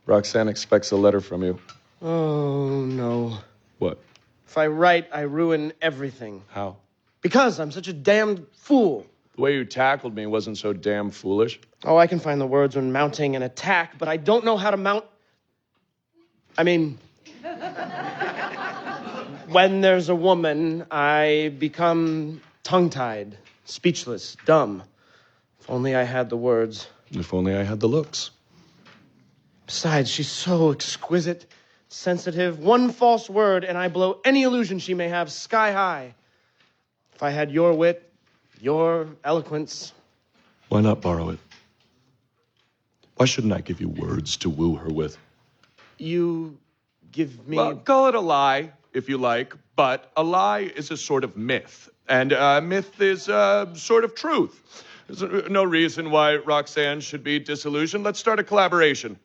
Roxanne expects a letter from you. Oh, no. What? If I write, I ruin everything. How? Because I'm such a damned fool. The way you tackled me wasn't so damn foolish. Oh, I can find the words when mounting an attack, but I don't know how to mount... when there's a woman, I become tongue-tied, speechless, dumb. If only I had the words. If only I had the looks. Besides, she's so exquisite, sensitive. One false word, and I blow any illusion she may have sky high. If I had your wit, your eloquence... Why not borrow it? Why shouldn't I give you words to woo her with? You give me... Well, call it a lie, if you like, but a lie is a sort of myth, and a myth is a sort of truth. There's no reason why Roxanne should be disillusioned. Let's start a collaboration.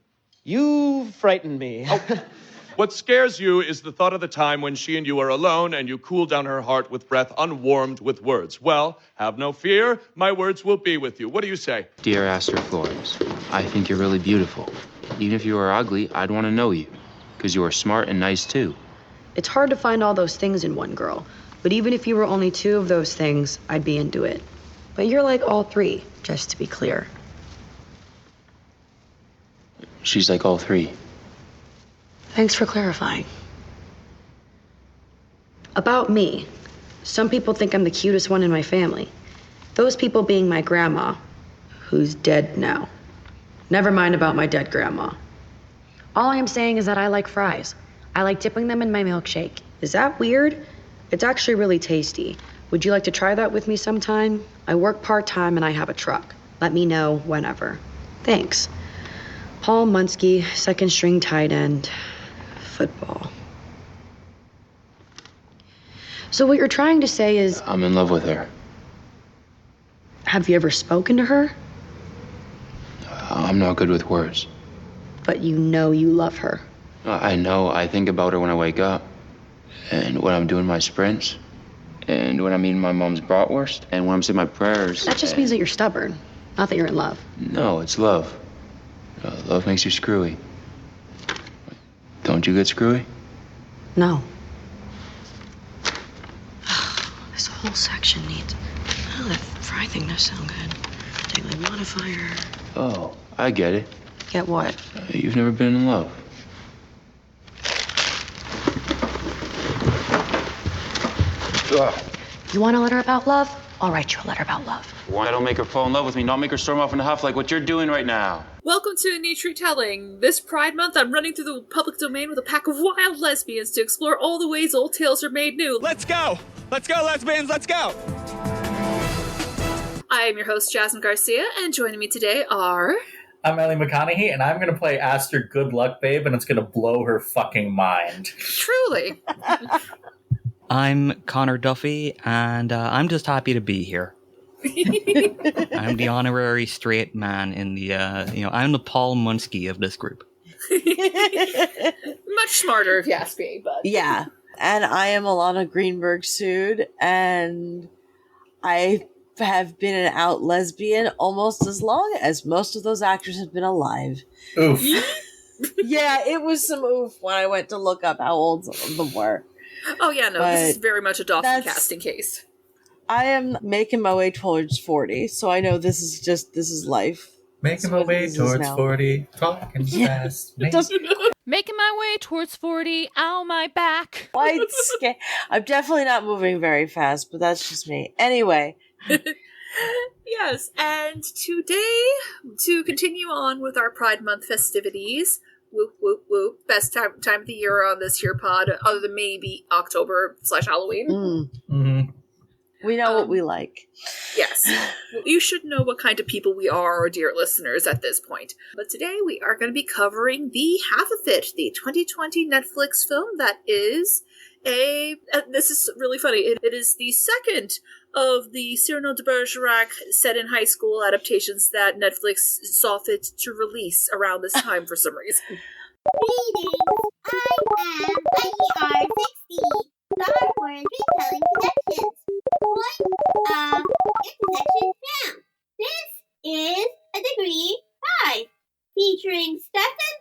You frighten me. Oh, what scares you is the thought of the time when she and you are alone and you cool down her heart with breath unwarmed with words. Well, have no fear. My words will be with you. What do you say? Dear Aster Flores, I think you're really beautiful. Even if you were ugly, I'd want to know you, because you are smart and nice, too. It's hard to find all those things in one girl, but even if you were only two of those things, I'd be into it. But you're like all three, just to be clear. She's like all three. Thanks for clarifying. About me, some people think I'm the cutest one in my family. Those people being my grandma, who's dead now. Never mind about my dead grandma. All I am saying is that I like fries. I like dipping them in my milkshake. Is that weird? It's actually really tasty. Would you like to try that with me sometime? I work part-time and I have a truck. Let me know whenever. Thanks. Paul Munsky, second string tight end. Football. So what you're trying to say is... I'm in love with her. Have you ever spoken to her? I'm not good with words. But you know you love her. I know. I think about her when I wake up, and when I'm doing my sprints, and when I'm eating my mom's bratwurst, and when I'm saying my prayers. That just means that you're stubborn, not that you're in love. No, it's love. Love makes you screwy. Don't you get screwy? No. This whole section needs... Oh, that fry thing does sound good. Daily modifier. Oh, I get it. Get what? You've never been in love. Ugh. You want a letter about love? I'll write you a letter about love. Why don't make her fall in love with me, not make her storm off in a huff like what you're doing right now? Welcome to A Neat Retelling. This Pride Month, I'm running through the public domain with a pack of wild lesbians to explore all the ways old tales are made new. Let's go! Let's go, lesbians, let's go! I am your host, Jasmine Garcia, and joining me today are... I'm Ellie McConaughey, and I'm going to play Aster Good Luck Babe, and it's going to blow her fucking mind. Truly. I'm Conor Duffy, and I'm just happy to be here. I'm the honorary straight man in the, I'm the Paul Munsky of this group. Much smarter, if you ask me, but... Yeah, and I am Ilana Greenberg-Sood, and I have been an out lesbian almost as long as most of those actors have been alive. Oof. Yeah, it was some oof when I went to look up how old some of them were. Oh yeah, no, this is very much a Dawson casting case. I am making my way towards 40, so I know this is life. Making my way towards 40, talking fast. Making my way towards 40, ow my back. I'm definitely not moving very fast, but that's just me. Anyway. Yes, and today, to continue on with our Pride Month festivities, whoop, whoop, whoop, best time of the year on this here pod, other than maybe October/Halloween. Mm-hmm. We know what we like. Yes. Well, you should know what kind of people we are, our dear listeners, at this point. But today we are going to be covering the Half of It, the 2020 Netflix film that is this is really funny, it is the second of the Cyrano de Bergerac set in high school adaptations that Netflix saw fit to release around this time for some reason. Greetings, I am IER60, Star Wars Retelling Connections. What intersection found? This is a degree 5, featuring Stefan,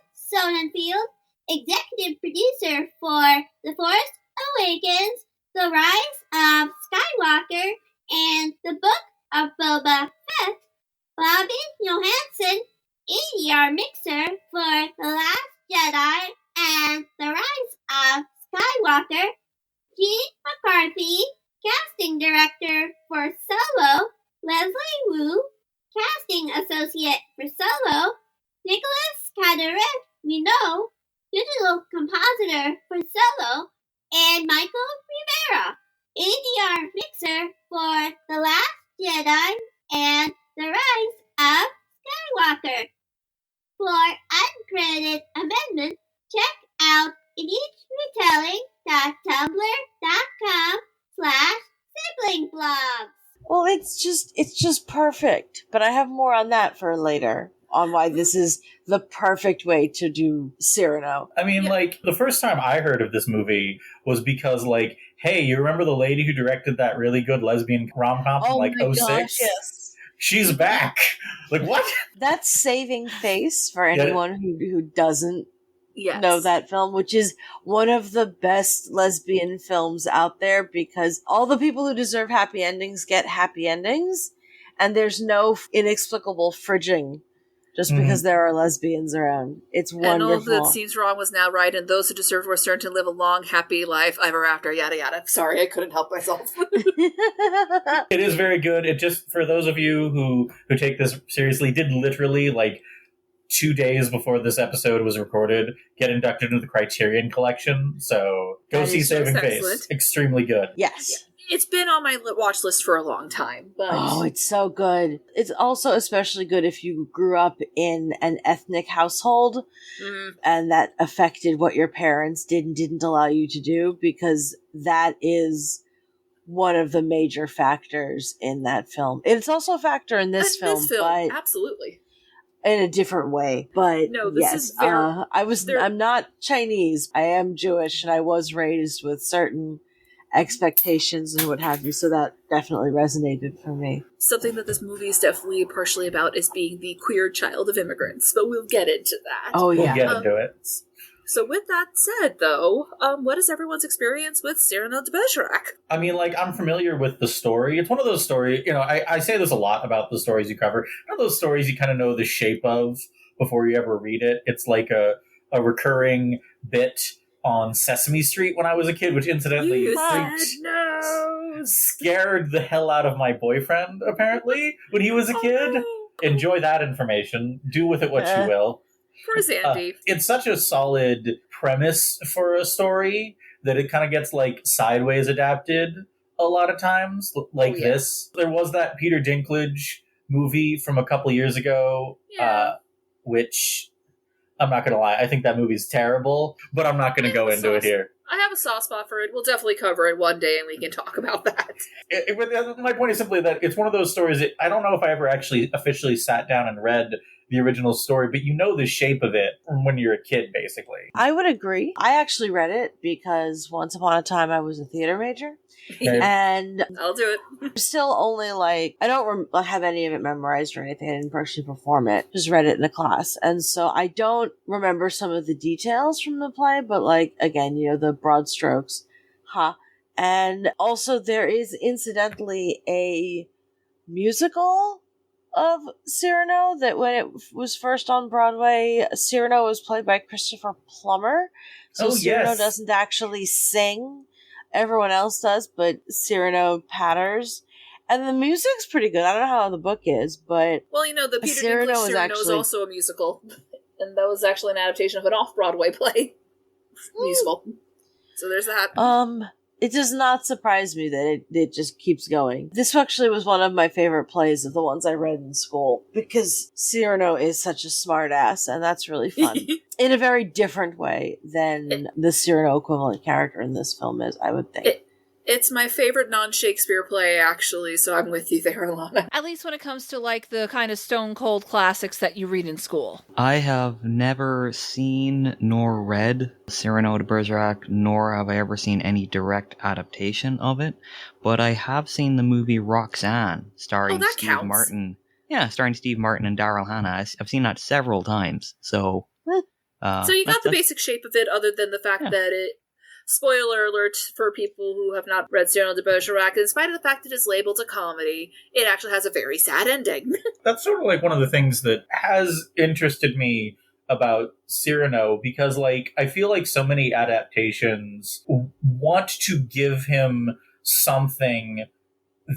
Sonnenfeld, executive producer for The Force Awakens, The Rise of Skywalker, and The Book of Boba Fett. Bobby Johansson, ADR mixer for The Last Jedi and The Rise of Skywalker. Gene McCarthy, casting director for Solo. Leslie Wu, casting associate for Solo. Nicholas Caderet-Renaud, digital compositor for Solo. And Michael Rivera, ADR mixer for The Last Jedi and The Rise of Skywalker. For uncredited amendments, check out imageretelling.tumblr.com/sibling-blogs. Well, it's just perfect. But I have more on that for later, on why this is the perfect way to do Cyrano. I mean, like, the first time I heard of this movie was because, like, hey, you remember the lady who directed that really good lesbian rom-com from, like, 06? Gosh, yes. She's back. Like, what? That's saving face for anyone who doesn't know that film, which is one of the best lesbian films out there, because all the people who deserve happy endings get happy endings, and there's no inexplicable fridging just because there are lesbians around. It's wonderful. And all that seems wrong was now right, and those who deserved were certain to live a long, happy life ever after, yada yada. Sorry, I couldn't help myself. It is very good. It just, for those of you who take this seriously, did literally, like, 2 days before this episode was recorded, get inducted into the Criterion Collection. So go see Saving Face. Extremely good. Yes. Yeah. It's been on my watch list for a long time. But oh, it's so good. It's also especially good if you grew up in an ethnic household and that affected what your parents did and didn't allow you to do, because that is one of the major factors in that film. It's also a factor in this film, but absolutely. In a different way. But no, this yes, is very, I'm not Chinese. I am Jewish, and I was raised with certain expectations and what have you, so that definitely resonated for me. Something that this movie is definitely partially about is being the queer child of immigrants, but we'll get into that. Oh yeah, we'll get into it. So with that said, though, what is everyone's experience with Cyrano de Bergerac? I mean, like, I'm familiar with the story. It's one of those stories, you know, I say this a lot about the stories you cover. One of those stories you kind of know the shape of before you ever read it. It's like a recurring bit on Sesame Street when I was a kid, which incidentally scared the hell out of my boyfriend, apparently, when he was a kid. Enjoy that information. Do with it what you will. For Zandy. It's such a solid premise for a story that it kind of gets, like, sideways adapted a lot of times, like this. There was that Peter Dinklage movie from a couple years ago, which, I'm not going to lie, I think that movie's terrible, but I'm not going to go into it here. I have a soft spot for it. We'll definitely cover it one day and we can talk about that. My point is simply that it's one of those stories that I don't know if I ever actually officially sat down and read the original story, but you know the shape of it from when you're a kid, basically. I would agree. I actually read it because once upon a time I was a theater major. Okay. And I'll do it. Still only, like, I don't have any of it memorized or anything. I didn't personally perform it. Just read it in a class. And so I don't remember some of the details from the play, but, like, again, you know, the broad strokes. And also there is incidentally a musical of Cyrano that when it was first on Broadway, Cyrano was played by Christopher Plummer. So Cyrano doesn't actually sing. Everyone else does, but Cyrano patters. And the music's pretty good. I don't know how the book is, but... Well, you know, the Peter Dinklage Cyrano is also a musical. And that was actually an adaptation of an off-Broadway play. Musical. So there's that. It does not surprise me that it just keeps going. This actually was one of my favorite plays of the ones I read in school, because Cyrano is such a smart ass, and that's really fun. In a very different way than the Cyrano equivalent character in this film is, I would think. It's my favorite non-Shakespeare play, actually, so I'm with you there, Ilana. At least when it comes to, like, the kind of stone-cold classics that you read in school. I have never seen nor read Cyrano de Bergerac, nor have I ever seen any direct adaptation of it, but I have seen the movie Roxanne, starring Steve Martin. Yeah, starring Steve Martin and Daryl Hannah. I've seen that several times, so... So you got the basic shape of it, other than the fact that it, spoiler alert for people who have not read Cyrano de Bergerac, in spite of the fact that it's labeled a comedy, it actually has a very sad ending. That's sort of like one of the things that has interested me about Cyrano, because like I feel like so many adaptations want to give him something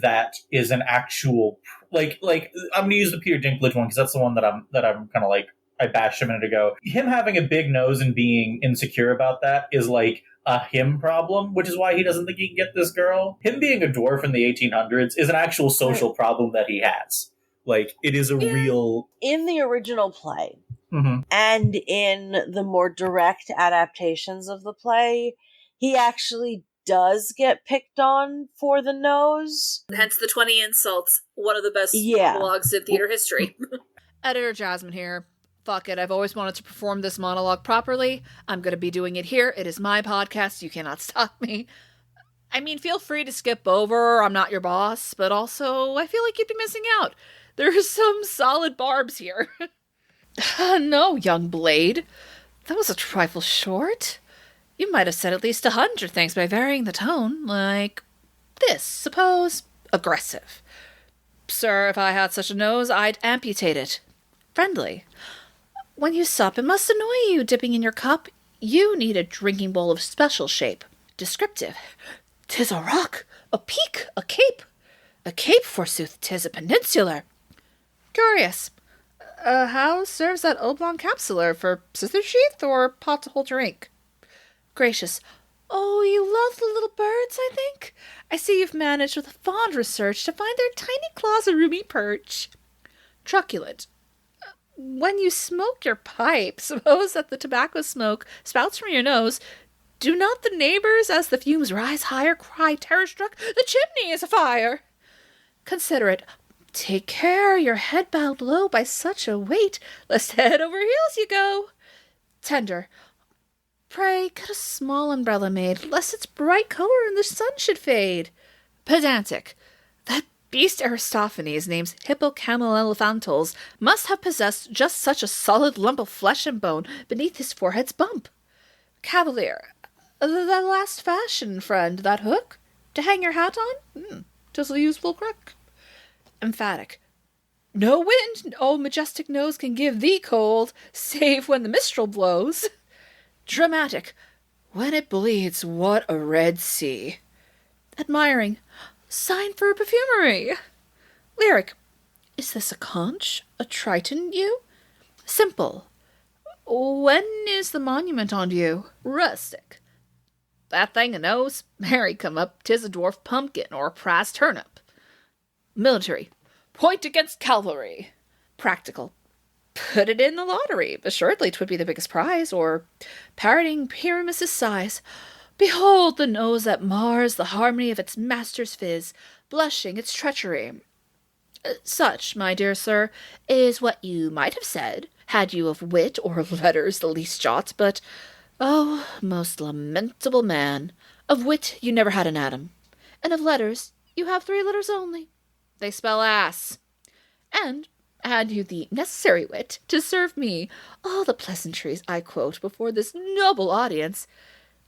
that is an actual like I'm going to use the Peter Dinklage one because that's the one that I'm kind of like I bashed a minute ago. Him having a big nose and being insecure about that is like a him problem, which is why he doesn't think he can get this girl. Him being a dwarf in the 1800s is an actual social problem that he has. Like, it is a real... In the original play, Mhm. and in the more direct adaptations of the play, he actually does get picked on for the nose. Hence the 20 insults, one of the best monologues in theater history. Editor Jasmine here. Fuck it, I've always wanted to perform this monologue properly. I'm gonna be doing it here. It is my podcast. You cannot stop me. I mean, feel free to skip over. I'm not your boss, but also, I feel like you'd be missing out. There's some solid barbs here. No, young blade. That was a trifle short. You might have said at least 100 things by varying the tone, like this, suppose, aggressive. Sir, if I had such a nose, I'd amputate it. Friendly. When you sup, it must annoy you dipping in your cup. You need a drinking bowl of special shape. Descriptive. 'Tis a rock, a peak, a cape. A cape, forsooth, 'tis a peninsular. Curious. How serves that oblong capsular, for scissor sheath or pot to hold your ink? Gracious. Oh, you love the little birds, I think? I see you've managed with a fond research to find their tiny claws a roomy perch. Truculent. When you smoke your pipe, suppose that the tobacco smoke spouts from your nose. Do not the neighbors, as the fumes rise higher, cry terror-struck, the chimney is afire? Considerate. Take care, your head bowed low by such a weight, lest head over heels you go. Tender. Pray, get a small umbrella made, lest its bright color in the sun should fade. Pedantic. That beast Aristophanes names hippocamelelephantals must have possessed just such a solid lump of flesh and bone beneath his forehead's bump. Cavalier. The last fashion, friend, that hook? To hang your hat on? 'Tis a useful crook. Emphatic. No wind, oh majestic nose, can give thee cold, save when the mistral blows. Dramatic. When it bleeds, what a red sea. Admiring. Sign for perfumery. Lyric. Is this a conch, a triton, you? Simple. When is the monument on you? Rustic. That thing a nose? Marry, come up, 'tis a dwarf pumpkin or a prize turnip. Military. Point against cavalry. Practical. Put it in the lottery. Assuredly 'twould be the biggest prize. Or, parroting Pyramus's sighs. Behold the nose that mars the harmony of its master's fizz, blushing its treachery. Such, my dear sir, is what you might have said, had you of wit or letters the least jot, but, oh, most lamentable man, of wit you never had an atom, and of letters you have 3 letters only. They spell ass. And had you the necessary wit to serve me all the pleasantries I quote before this noble audience,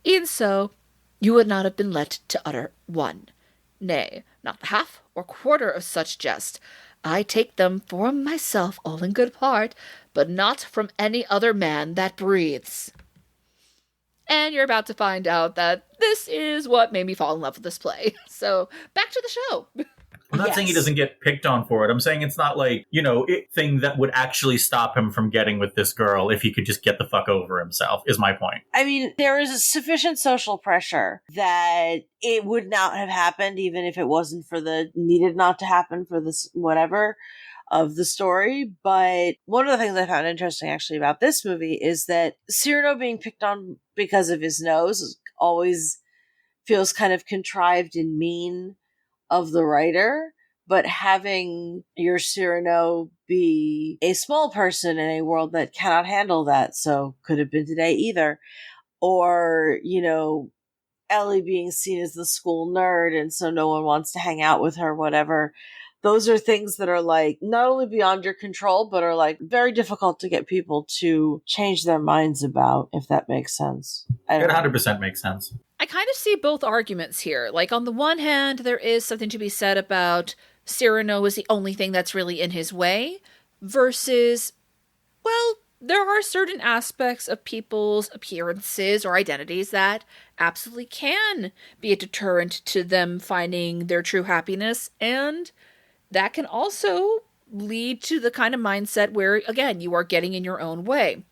e'en so you would not have been let to utter one, nay, not the half or quarter of such jest. I take them for myself all in good part, but not from any other man that breathes. And you're about to find out that this is what made me fall in love with this play. So, back to the show. I'm not saying he doesn't get picked on for it. I'm saying it's not like, thing that would actually stop him from getting with this girl if he could just get the fuck over himself, is my point. I mean, there is sufficient social pressure that it would not have happened even if it wasn't for the needed not to happen for this whatever of the story. But one of the things I found interesting actually about this movie is that Cyrano being picked on because of his nose always feels kind of contrived and mean of the writer, but having your Cyrano be a small person in a world that cannot handle that, so could have been today either, or, Ellie being seen as the school nerd and so no one wants to hang out with her, whatever, those are things that are like not only beyond your control, but are like very difficult to get people to change their minds about, if that makes sense. It 100% makes sense. I kind of see both arguments here. Like, on the one hand, there is something to be said about Cyrano is the only thing that's really in his way, versus, well, there are certain aspects of people's appearances or identities that absolutely can be a deterrent to them finding their true happiness, and that can also lead to the kind of mindset where, again, you are getting in your own way.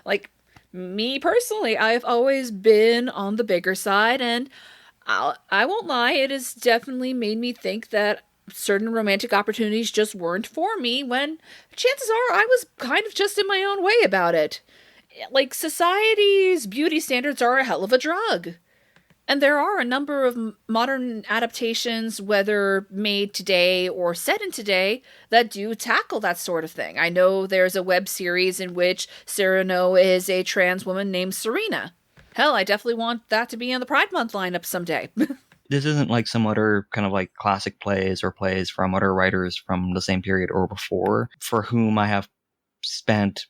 Like, me personally, I've always been on the bigger side, and I won't lie, it has definitely made me think that certain romantic opportunities just weren't for me, when chances are I was kind of just in my own way about it. Like, society's beauty standards are a hell of a drug. And there are a number of modern adaptations, whether made today or set in today, that do tackle that sort of thing. I know there's a web series in which Cyrano is a trans woman named Serena. Hell, I definitely want that to be on the Pride Month lineup someday. This isn't like some other kind of like classic plays or plays from other writers from the same period or before, for whom I have spent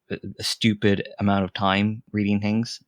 a stupid amount of time reading things.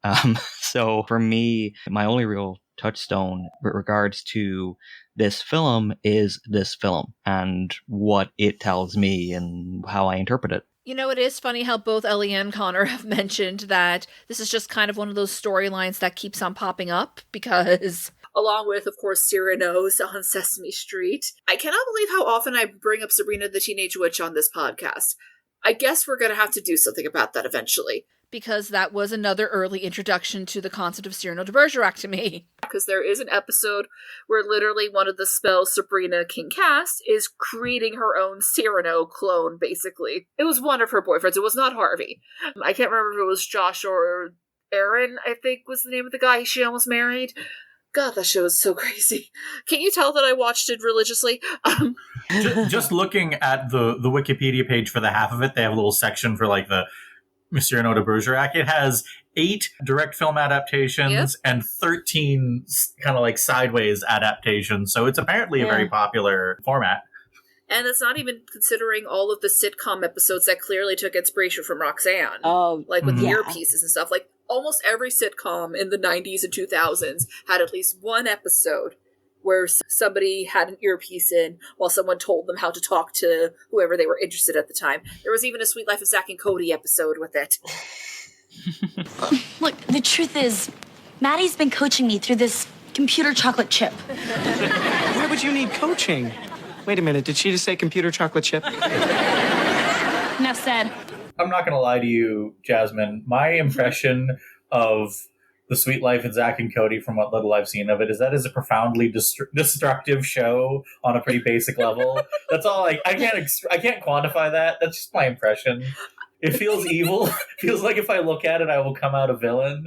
So for me, my only real touchstone with regards to this film is this film and what it tells me and how I interpret it. You know, it is funny how both Ellie and Conor have mentioned that this is just kind of one of those storylines that keeps on popping up, because along with, of course, Cyrano's on Sesame Street. I cannot believe how often I bring up Sabrina the Teenage Witch on this podcast. I guess we're going to have to do something about that eventually. Because that was another early introduction to the concept of Cyrano de Bergerac to me. Because there is an episode where literally one of the spells Sabrina can cast is creating her own Cyrano clone, basically. It was one of her boyfriends. It was not Harvey. I can't remember if it was Josh or Aaron, I think was the name of the guy she almost married. God, that show is so crazy. Can't you tell that I watched it religiously? Just looking at the Wikipedia page for the half of it, they have a little section for like the Cyrano de Bergerac. It has 8 direct film adaptations and 13 kind of like sideways adaptations. So it's apparently a very popular format. And it's not even considering all of the sitcom episodes that clearly took inspiration from Roxanne. Oh, like with earpieces and stuff. Like almost every sitcom in the 90s and 2000s had at least one episode where somebody had an earpiece in while someone told them how to talk to whoever they were interested at the time. There was even a Sweet Life of Zack and Cody episode with it. Look, the truth is, Maddie's been coaching me through this computer chocolate chip. Why would you need coaching? Wait a minute, did she just say computer chocolate chip? Enough said. I'm not going to lie to you, Jasmine. My impression of The Sweet Life of Zack and Cody, from what little I've seen of it, is that is a profoundly destructive show on a pretty basic level. That's all. I can't quantify that. That's just my impression. It feels evil. It feels like if I look at it, I will come out a villain.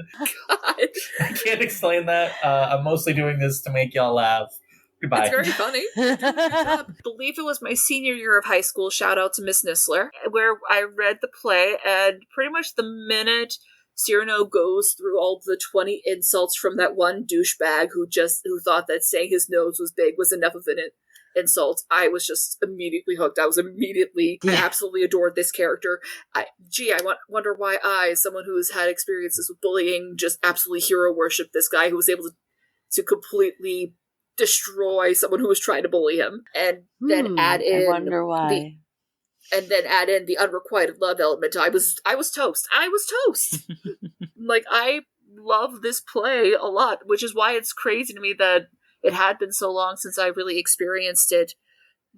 God. I can't explain that. I'm mostly doing this to make y'all laugh. Goodbye. It's very funny. I believe it was my senior year of high school, shout out to Miss Nissler, where I read the play, and pretty much the minute Cyrano goes through all the 20 insults from that one douchebag who thought that saying his nose was big was enough of an insult, I was just immediately hooked. I absolutely adored this character. I wonder why I, someone who's had experiences with bullying, just absolutely hero worship this guy who was able to completely destroy someone who was trying to bully him, and then add in I wonder why. add in the unrequited love element. I was toast. Like, I love this play a lot, which is why it's crazy to me that it had been so long since I really experienced it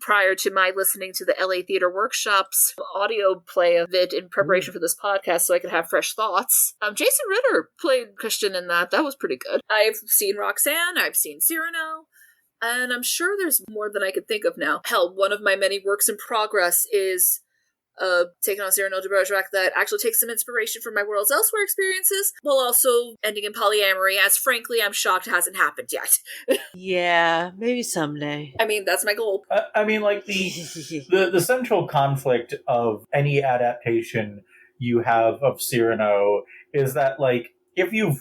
prior to my listening to the LA Theater Workshop's audio play of it in preparation for this podcast so I could have fresh thoughts. Jason Ritter played Christian in that. That was pretty good. I've seen Roxanne, I've seen Cyrano, and I'm sure there's more than I could think of now. Hell, one of my many works in progress is taking on Cyrano de Bergerac that actually takes some inspiration from my Worlds Elsewhere experiences, while also ending in polyamory, as frankly I'm shocked hasn't happened yet. Yeah, maybe someday. I mean, that's my goal. I mean, like, the central conflict of any adaptation you have of Cyrano is that, like, if you've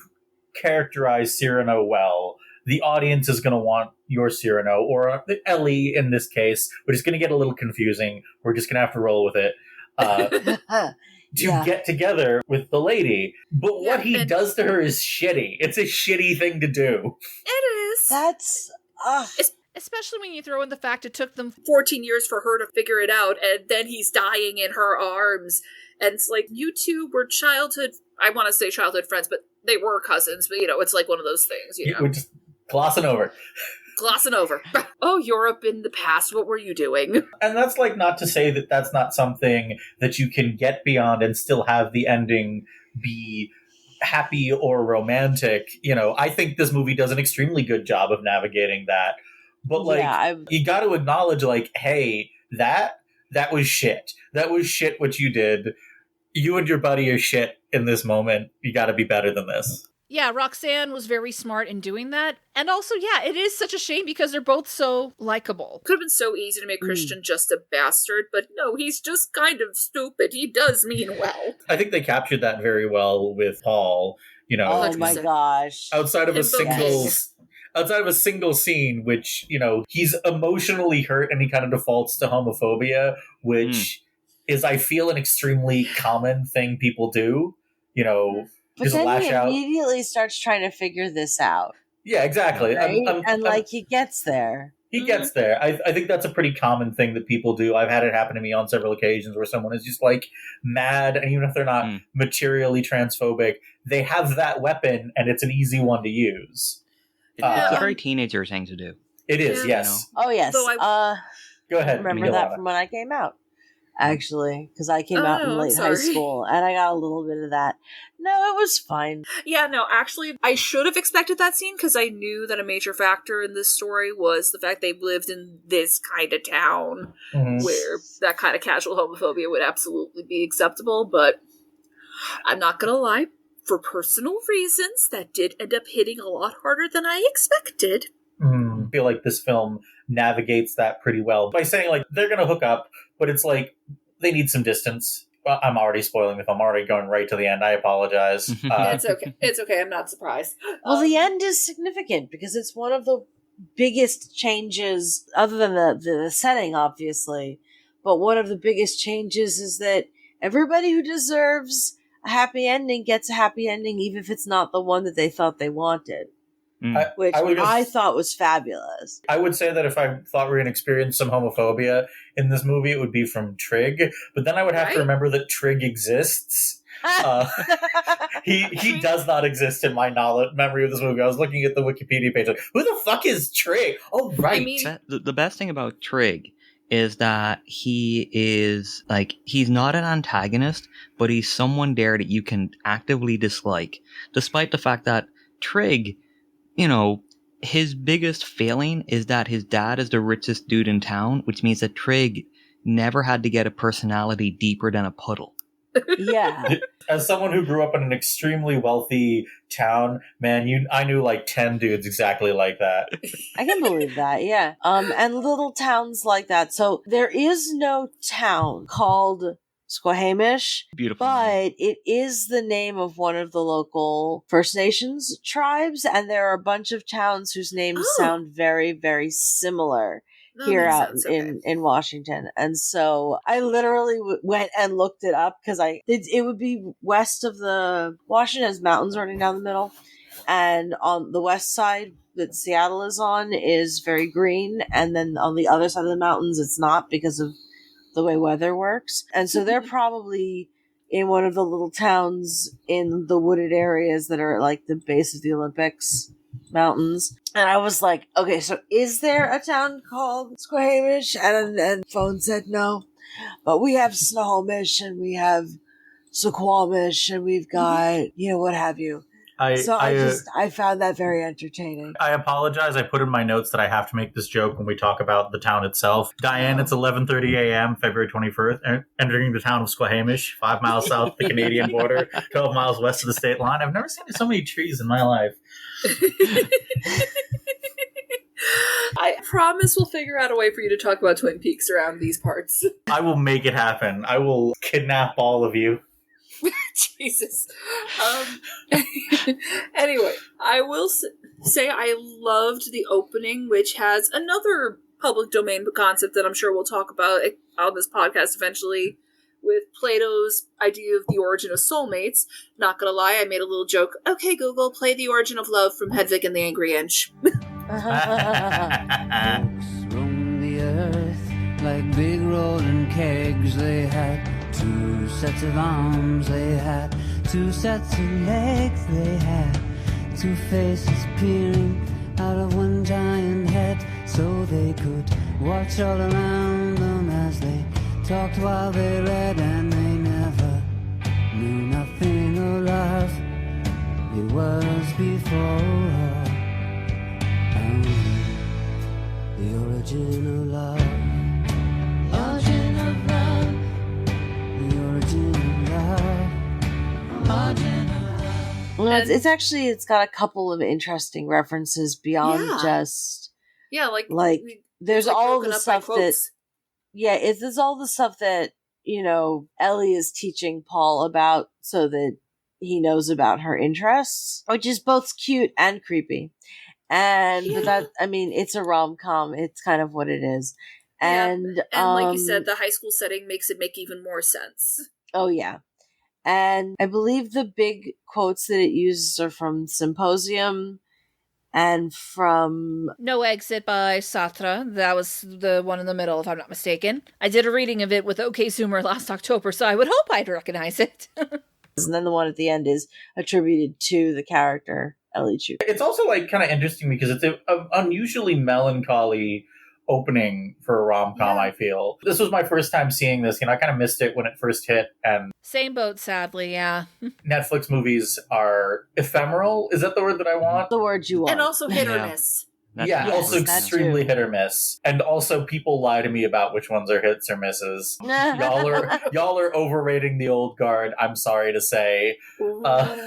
characterized Cyrano well, the audience is going to want your Cyrano, or Ellie in this case, which is going to get a little confusing. We're just going to have to roll with it. To get together with the lady. But what he does to her is shitty. It's a shitty thing to do. It is. That's... Especially when you throw in the fact it took them 14 years for her to figure it out, and then he's dying in her arms. And it's like, you two were I want to say childhood friends, but they were cousins. But, it's like one of those things, We're just glossing over. Glossing over. Oh, Europe in the past, what were you doing? And that's like not to say that that's not something that you can get beyond and still have the ending be happy or romantic. I think this movie does an extremely good job of navigating that. But you got to acknowledge, hey, that was shit. That was shit what you did. You and your buddy are shit in this moment. You got to be better than this. Yeah, Roxanne was very smart in doing that. And also, it is such a shame because they're both so likable. Could have been so easy to make Christian just a bastard, but no, he's just kind of stupid. He does mean well. I think they captured that very well with Paul. Oh 100%. My gosh. Outside of a single scene, which, he's emotionally hurt and he kind of defaults to homophobia, which is, I feel, an extremely common thing people do, But just then lash he out. immediately starts trying to figure this out. Yeah, exactly. Right? He gets there. He gets there. I think that's a pretty common thing that people do. I've had it happen to me on several occasions where someone is just mad, and even if they're not materially transphobic, they have that weapon and it's an easy one to use. It's a very teenager thing to do. It is, yes. Oh, yes. Go ahead. I remember that from when I came out, actually, because I came out in late high school, and I got a little bit of that. No, it was fine. Yeah, no, actually, I should have expected that scene, because I knew that a major factor in this story was the fact they lived in this kind of town, where that kind of casual homophobia would absolutely be acceptable, but I'm not gonna lie. For personal reasons, that did end up hitting a lot harder than I expected. I feel like this film navigates that pretty well by saying, they're going to hook up, but it's they need some distance. Well, I'm already spoiling if I'm already going right to the end. I apologize. It's okay. It's okay. I'm not surprised. Well, the end is significant because it's one of the biggest changes, other than the setting, obviously, but one of the biggest changes is that everybody who deserves a happy ending gets a happy ending, even if it's not the one that they thought they wanted. Which I thought was fabulous. I would say that if I thought we were going to experience some homophobia in this movie, it would be from Trig. But then I would have to remember that Trig exists. He does not exist in my memory of this movie. I was looking at the Wikipedia page, who the fuck is Trig? Oh, right. I mean, the best thing about Trig is that he is, he's not an antagonist, but he's someone there that you can actively dislike. Despite the fact that Trig, his biggest failing is that his dad is the richest dude in town, which means that Trig never had to get a personality deeper than a puddle. Yeah. As someone who grew up in an extremely wealthy town, man, I knew 10 dudes exactly like that. I can believe that, yeah. And little towns like that. So there is no town called Squamish, beautiful, but it is the name of one of the local First Nations tribes, and there are a bunch of towns whose names sound very, very similar here out in Washington. And so I literally went and looked it up because it would be west of the Washington's mountains running down the middle, and on the west side that Seattle is on is very green, and then on the other side of the mountains it's not because of the way weather works. And so they're probably in one of the little towns in the wooded areas that are at the base of the Olympics mountains. And I was like, okay, so is there a town called Squamish? And phone said no. But we have Snohomish and we have Suquamish and we've got, what have you. I found that very entertaining. I apologize. I put in my notes that I have to make this joke when we talk about the town itself. Diane, it's 11:30 a.m., February 21st, entering the town of Squamish, 5 miles south of the Canadian border, 12 miles west of the state line. I've never seen so many trees in my life. I promise we'll figure out a way for you to talk about Twin Peaks around these parts. I will make it happen. I will kidnap all of you. Jesus. Anyway, I will say I loved the opening, which has another public domain concept that I'm sure we'll talk about on this podcast eventually, with Plato's idea of the origin of soulmates. Not gonna lie, I made a little joke. Okay, Google, play The Origin of Love from Hedwig and the Angry Inch. Folks roam the earth like big rolling kegs. They had 2 sets of arms, they had 2 sets of legs, they had 2 faces peering out of one giant head, so they could watch all around them as they talked while they read, and they never knew nothing of love. It was before the origin of love. The origin of love. The origin of love. Origin of love. Well, it's got a couple of interesting references beyond just there's all the stuff that there's all the stuff that Ellie is teaching Paul about so that he knows about her interests, which is both cute and creepy. And but it's a rom-com. It's kind of what it is. And like you said, the high school setting makes it make even more sense. Oh yeah. And I believe the big quotes that it uses are from Symposium and from No Exit by Sartre. That was the one in the middle, if I'm not mistaken. I did a reading of it with OK Zoomer last October, so I would hope I'd recognize it. And then the one at the end is attributed to the character Ellie Chu. It's also kind of interesting because it's an unusually melancholy opening for a rom-com, I feel. This was my first time seeing this. I kind of missed it when it first hit. And same boat, sadly, yeah. Netflix movies are ephemeral. Is that the word that I want? The word you want. And also hit or miss. Also extremely hit or miss. And also people lie to me about which ones are hits or misses. Y'all are overrating the old guard, I'm sorry to say. I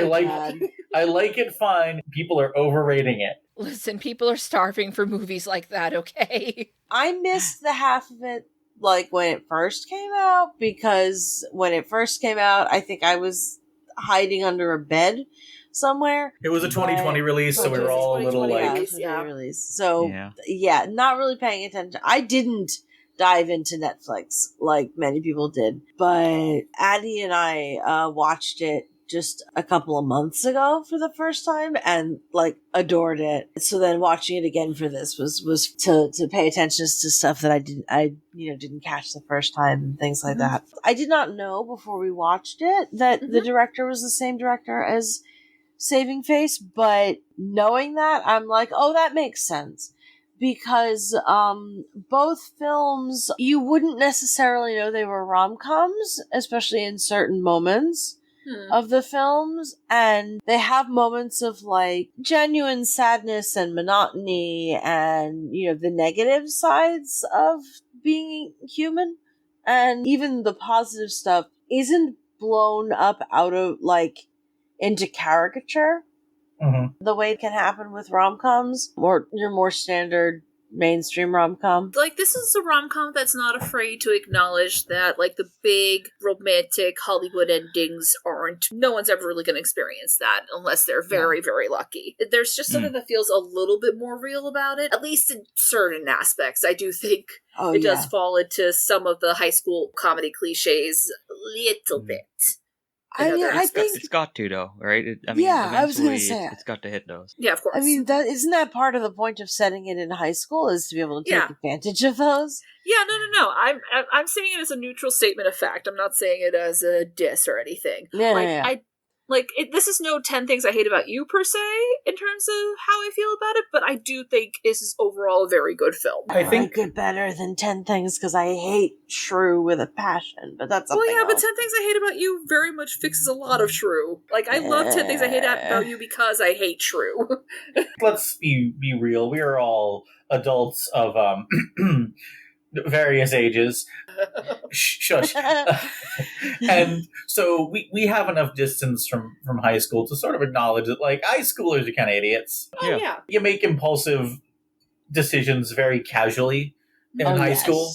like it fine. People are overrating it. Listen, people are starving for movies like that, okay? I missed the half of it when it first came out, because when it first came out, I think I was hiding under a bed somewhere. It was a 2020 release, so we were all a little release. So not really paying attention. I didn't dive into Netflix like many people did, but Addie and I watched it just a couple of months ago for the first time and adored it. So then watching it again for this was to pay attention to stuff that I didn't catch the first time and things like that. I did not know before we watched it that the director was the same director as Saving Face, but knowing that, I'm like, oh, that makes sense. Because both films, you wouldn't necessarily know they were rom-coms, especially in certain moments of the films, and they have moments of genuine sadness and monotony and the negative sides of being human, and even the positive stuff isn't blown up out of into caricature the way it can happen with rom-coms or your more standard mainstream rom-com. This is a rom-com that's not afraid to acknowledge that the big romantic Hollywood endings no one's ever really going to experience that unless they're very, very lucky. There's just something that feels a little bit more real about it, at least in certain aspects. I do think it does fall into some of the high school comedy cliches a little bit. I think it's got to, though, right? I was going to say it's got to hit those. Yeah, of course. Isn't that part of the point of setting it in high school, is to be able to take advantage of those? Yeah, no. I'm saying it as a neutral statement of fact. I'm not saying it as a diss or anything. This is no 10 Things I Hate About You, per se, in terms of how I feel about it, but I do think this is overall a very good film. I think it better than 10 Things because I hate Shrew with a passion, but that's something else. But 10 Things I Hate About You very much fixes a lot of Shrew. I love 10 Things I Hate About You because I hate Shrew. Let's be real. We are all adults of various ages. Shush. And so we have enough distance from high school to sort of acknowledge that high schoolers are kind of idiots. Oh, yeah. You make impulsive decisions very casually in high school.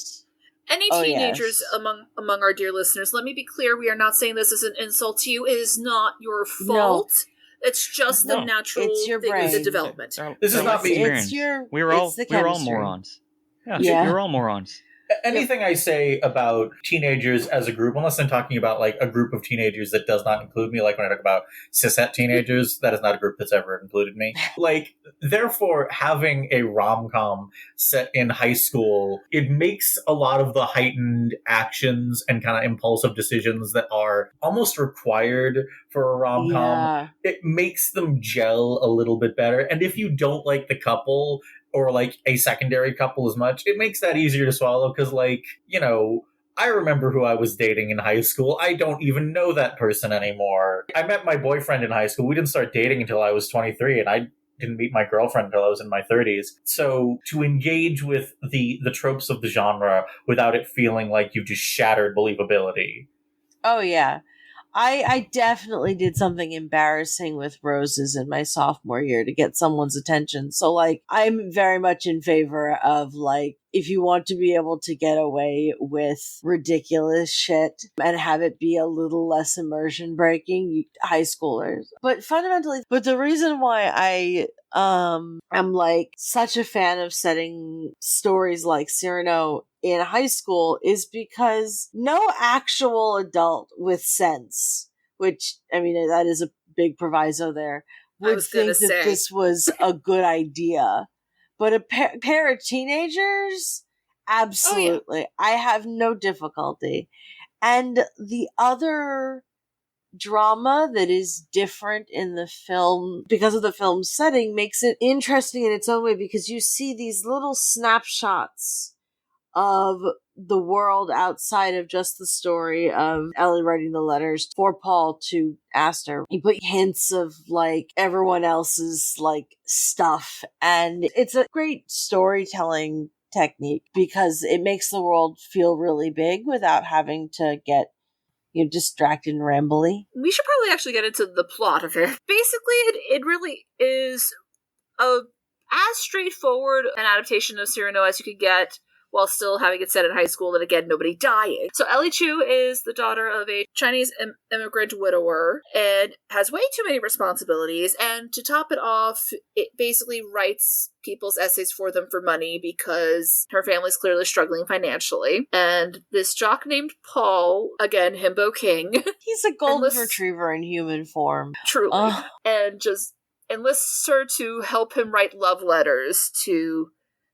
Any teenagers among our dear listeners, let me be clear, we are not saying this as an insult to you. It is not your fault. No. It's just the natural thing of the development. This is not me. We were all morons. Yeah, you're all morons. Anything I say about teenagers as a group, unless I'm talking about like a group of teenagers that does not include me, like when I talk about cishet teenagers, that is not a group that's ever included me. Like, therefore, having a rom-com set in high school, it makes a lot of the heightened actions and kind of impulsive decisions that are almost required for a rom-com, it makes them gel a little bit better. And if you don't like the couple, or like a secondary couple as much, it makes that easier to swallow because, like, you know, I remember who I was dating in high school. I don't even know that person anymore. I met my boyfriend in high school. We didn't start dating until I was 23, and I didn't meet my girlfriend until I was in my 30s. So to engage with the tropes of the genre without it feeling like you just shattered believability. Oh, yeah. I definitely did something embarrassing with roses in my sophomore year to get someone's attention. So, like, I'm very much in favor of, like, if you want to be able to get away with ridiculous shit and have it be a little less immersion breaking, high schoolers. But fundamentally, the reason why I'm like such a fan of setting stories like Cyrano in high school is because no actual adult with sense, which, I mean, that is a big proviso there, would think that this was a good idea. But a pair of teenagers, absolutely. Oh, yeah. I have no difficulty. And the other drama that is different in the film, because of the film's setting, makes it interesting in its own way, because you see these little snapshots of the world outside of just the story of Ellie writing the letters for Paul to Aster. You put hints of, like, everyone else's, like, stuff, and it's a great storytelling technique because it makes the world feel really big without having to get, you know, distracted and rambly. We should probably actually get into the plot of it. Basically, it really is as straightforward an adaptation of Cyrano as you could get, while still having it set in high school, and again, nobody dying. So Ellie Chu is the daughter of a Chinese immigrant widower and has way too many responsibilities, and to top it off, it basically writes people's essays for them for money because her family's clearly struggling financially. And this jock named Paul, again, Himbo King. He's a golden retriever in human form. Truly. And just enlists her to help him write love letters to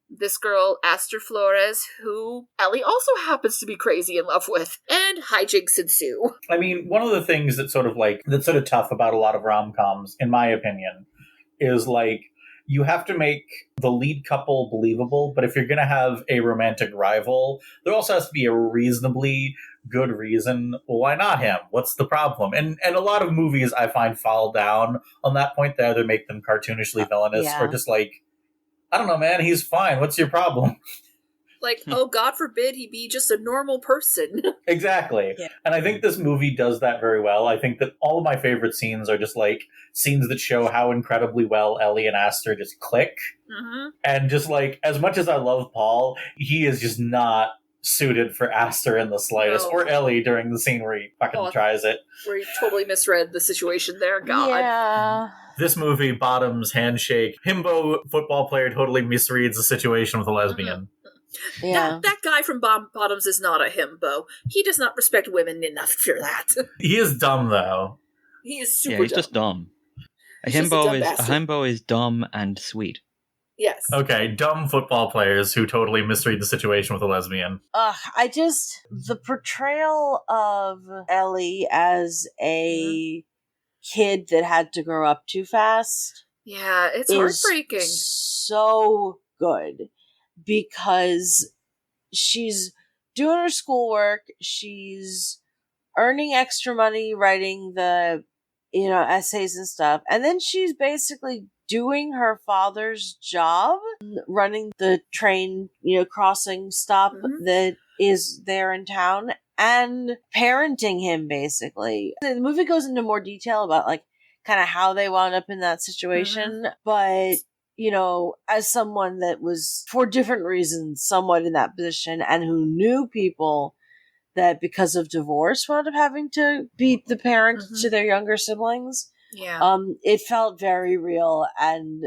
this girl, Aster Flores, who Ellie also happens to be crazy in love with, and hijinks ensue. I mean, one of the things that's sort of tough about a lot of rom-coms, in my opinion, is, like, you have to make the lead couple believable, but if you're going to have a romantic rival, there also has to be a reasonably good reason. Well, why not him? What's the problem? And a lot of movies I find fall down on that point. They either make them cartoonishly villainous or just like, I don't know, man, he's fine. What's your problem? Like, oh, God forbid he be just a normal person. Exactly. Yeah. And I think this movie does that very well. I think that all of my favorite scenes are just, like, scenes that show how incredibly well Ellie and Aster just click. Mm-hmm. And just, like, as much as I love Paul, he is just not suited for Aster in the slightest, or Ellie during the scene where he fucking tries it. Where he totally misread the situation there. God. Yeah. This movie, Bottoms, Handshake, himbo football player totally misreads the situation with a lesbian. Mm-hmm. Yeah. That guy from Bottoms is not a himbo. He does not respect women enough for that. He is dumb, though. He is super dumb. Yeah, he's just dumb. A himbo is dumb and sweet. Yes. Okay, dumb football players who totally misread the situation with a lesbian. The portrayal of Ellie as a kid that had to grow up too fast. Yeah, it's heartbreaking. So good because she's doing her schoolwork, she's earning extra money writing the, you know, essays and stuff, and then she's basically doing her father's job, running the train, you know, crossing stop that is there in town, and parenting him, basically. The movie goes into more detail about, like, kind of how they wound up in that situation, but as someone that was, for different reasons, somewhat in that position and who knew people that because of divorce wound up having to be the parent to their younger siblings. Yeah. It felt very real and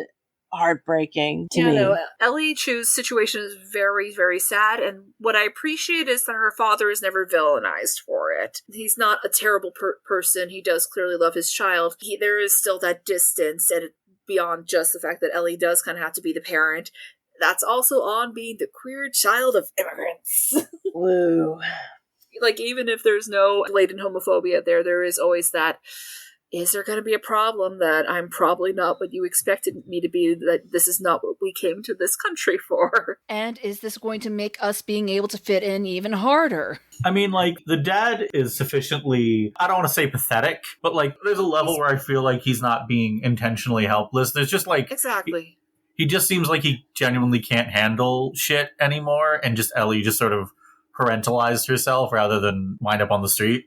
heartbreaking to me. No, Ellie Chu's situation is very, very sad, and what I appreciate is that her father is never villainized for it. He's not a terrible person. He does clearly love his child. There is still that distance, and beyond just the fact that Ellie does kind of have to be the parent, that's also on being the queer child of immigrants. Woo. Like, even if there's no blatant homophobia there is always that, is there going to be a problem that I'm probably not what you expected me to be, that this is not what we came to this country for? And is this going to make us being able to fit in even harder? I mean, like, the dad is sufficiently, I don't want to say pathetic, but, like, there's a level where I feel like he's not being intentionally helpless. There's just, like... Exactly. He just seems like he genuinely can't handle shit anymore, and just Ellie just sort of parentalized herself rather than wind up on the street,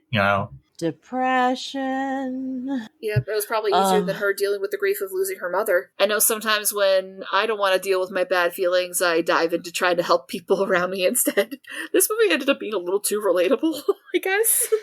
Depression. Yeah, it was probably easier than her dealing with the grief of losing her mother. I know sometimes when I don't want to deal with my bad feelings, I dive into trying to help people around me instead. This movie ended up being a little too relatable, I guess.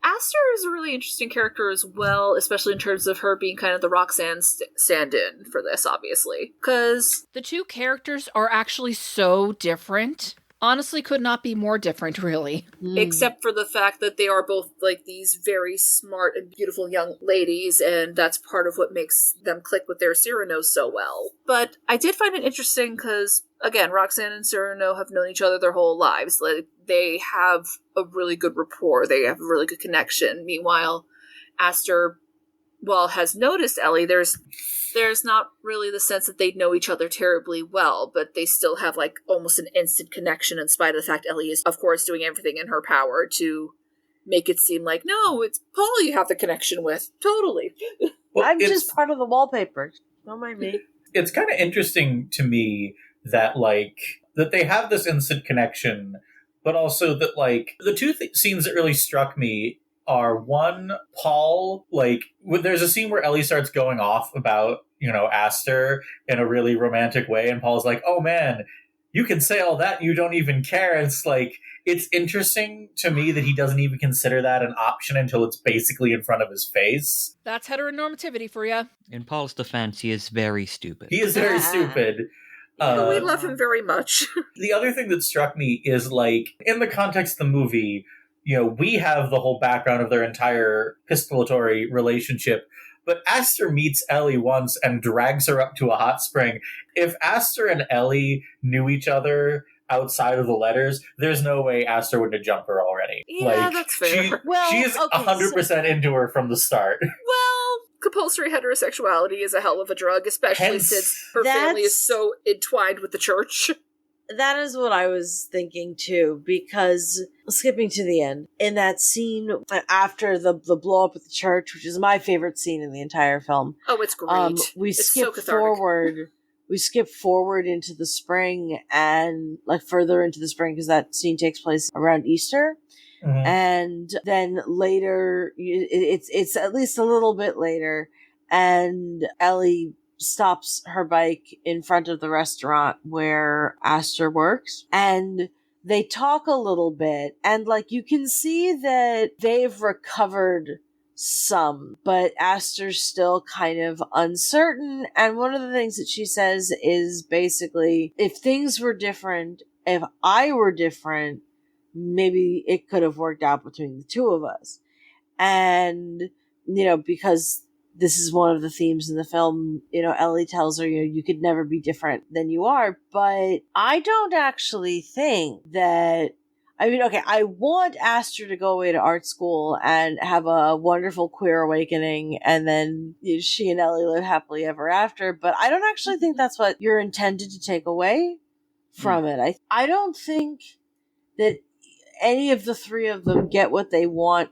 Aster is a really interesting character as well, especially in terms of her being kind of the Roxanne stand-in for this, obviously. Because the two characters are actually so different. Honestly, could not be more different, really. Except for the fact that they are both, like, these very smart and beautiful young ladies, and that's part of what makes them click with their Cyrano so well. But I did find it interesting because, again, Roxanne and Cyrano have known each other their whole lives. Like, they have a really good rapport. They have a really good connection. Meanwhile, Aster, has noticed Ellie, there's not really the sense that they know each other terribly well, but they still have, like, almost an instant connection in spite of the fact Ellie is, of course, doing everything in her power to make it seem like, no, it's Paul you have the connection with. Totally. Well, I'm just part of the wallpaper. Don't mind me. It's kind of interesting to me that, like, that they have this instant connection, but also that, like, the two scenes that really struck me are, one, Paul, like, there's a scene where Ellie starts going off about, Aster in a really romantic way, and Paul's like, oh man, you can say all that, you don't even care. It's like, it's interesting to me that he doesn't even consider that an option until it's basically in front of his face. That's heteronormativity for you. In Paul's defense, he is very stupid. He is very stupid. We love him very much. The other thing that struck me is, like, in the context of the movie, we have the whole background of their entire epistolatory relationship, but Aster meets Ellie once and drags her up to a hot spring. If Aster and Ellie knew each other outside of the letters, there's no way Aster wouldn't have jumped her already. Yeah, that's fair. She is 100% into her from the start. Well, compulsory heterosexuality is a hell of a drug, especially since her family is so entwined with the church. That is what I was thinking too, because skipping to the end, in that scene after the blow up at the church, which is my favorite scene in the entire film. Oh, it's great. We it's skip so cathartic. We skip forward into the spring and, like, further into the spring because that scene takes place around Easter. Mm-hmm. And then later, it's at least a little bit later, and Ellie stops her bike in front of the restaurant where Aster works, and they talk a little bit, and, like, you can see that they've recovered some, but Aster's still kind of uncertain. And one of the things that she says is basically, if things were different, if I were different, maybe it could have worked out between the two of us. And, because this is one of the themes in the film, Ellie tells her, you could never be different than you are. But I don't actually think that, I want Aster to go away to art school and have a wonderful queer awakening, and then she and Ellie live happily ever after. But I don't actually think that's what you're intended to take away from it. I don't think that any of the three of them get what they want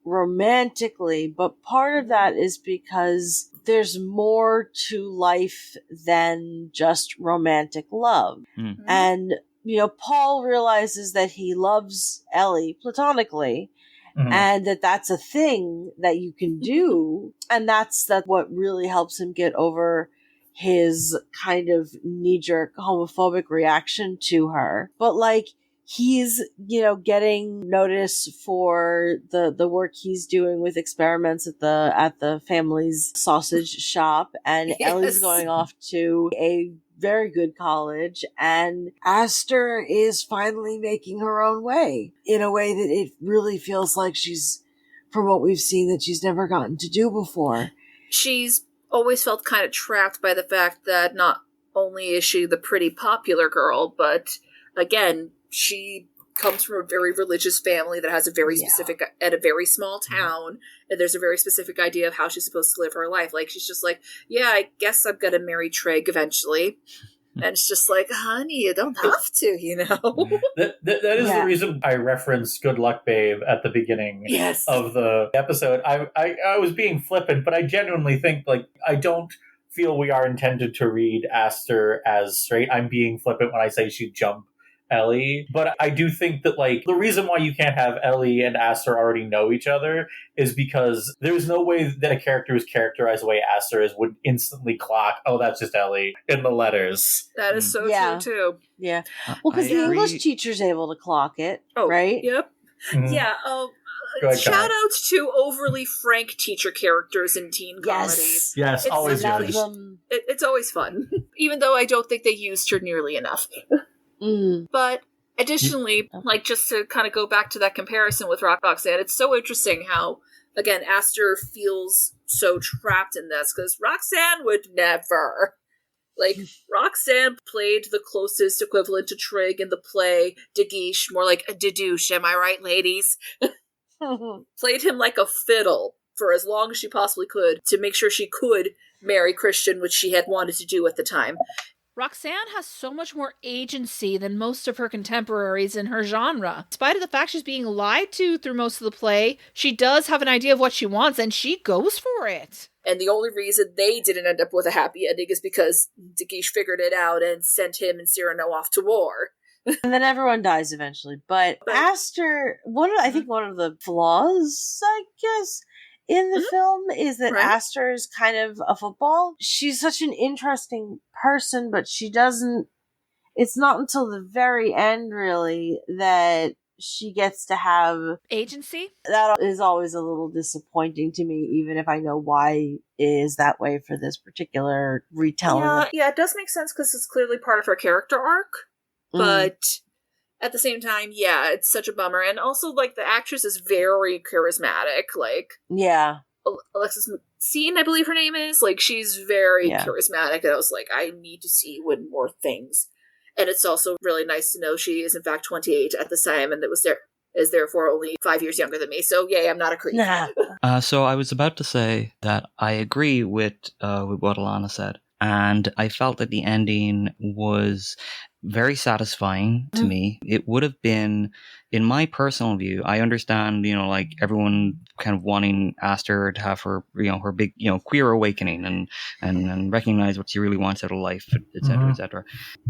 romantically, but part of that is because there's more to life than just romantic love. Mm-hmm. And Paul realizes that he loves Ellie platonically, and that's a thing that you can do, and that's what really helps him get over his kind of knee-jerk homophobic reaction to her. But like, he's, getting notice for the work he's doing with experiments at the family's sausage shop, and Ellie's going off to a very good college, and Aster is finally making her own way in a way that it really feels like she's, from what we've seen, that she's never gotten to do before. She's always felt kind of trapped by the fact that not only is she the pretty popular girl, but again, she comes from a very religious family that has a very specific, at a very small town, and there's a very specific idea of how she's supposed to live her life. Like, she's just like, yeah, I guess I'm gonna marry Trig eventually. And it's just like, honey, you don't have to, That is the reason I referenced Good Luck Babe at the beginning of the episode. I was being flippant, but I genuinely think, like, I don't feel we are intended to read Aster as straight. I'm being flippant when I say she'd jump Ellie, but I do think that, like, the reason why you can't have Ellie and Aster already know each other is because there's no way that a character who's characterized the way Aster is would instantly clock, oh, that's just Ellie, in the letters. That is so true, too. Yeah. Well, because the English teacher's able to clock it, right? Yep. Mm-hmm. Yeah. Shout outs to overly frank teacher characters in teen comedies. Yes, it's always really, good. It's always fun, even though I don't think they used her nearly enough. But additionally, like, just to kind of go back to that comparison with Roxanne, it's so interesting how, again, Aster feels so trapped in this, because Roxanne would never. Like, Roxanne played the closest equivalent to Trig in the play De Guiche, more like a Dedouche, am I right, ladies? Played him like a fiddle for as long as she possibly could to make sure she could marry Christian, which she had wanted to do at the time. Roxanne has so much more agency than most of her contemporaries in her genre. In spite of the fact she's being lied to through most of the play, she does have an idea of what she wants, and she goes for it. And the only reason they didn't end up with a happy ending is because De Guiche figured it out and sent him and Cyrano off to war. And then everyone dies eventually. But Aster, I think one of the flaws, I guess, in the film is that Aster is kind of a football. She's such an interesting person, but she doesn't. It's not until the very end, really, that she gets to have agency. That is always a little disappointing to me, even if I know why it is that way for this particular retelling. Yeah, it does make sense because it's clearly part of her character arc, but at the same time, yeah, it's such a bummer. And also, like, the actress is very charismatic. Like, Alexis McSeen, I believe her name is. Like, she's very charismatic. And I was like, I need to see you in more things. And it's also really nice to know she is, in fact, 28 at this time, and is therefore only 5 years younger than me. So, yay, I'm not a creep. So I was about to say that I agree with what Ilana said. And I felt that the ending was very satisfying to me. It would have been, in my personal view, I understand, like, everyone kind of wanting Aster to have her, her big, queer awakening and recognize what she really wants out of life, et cetera, et cetera.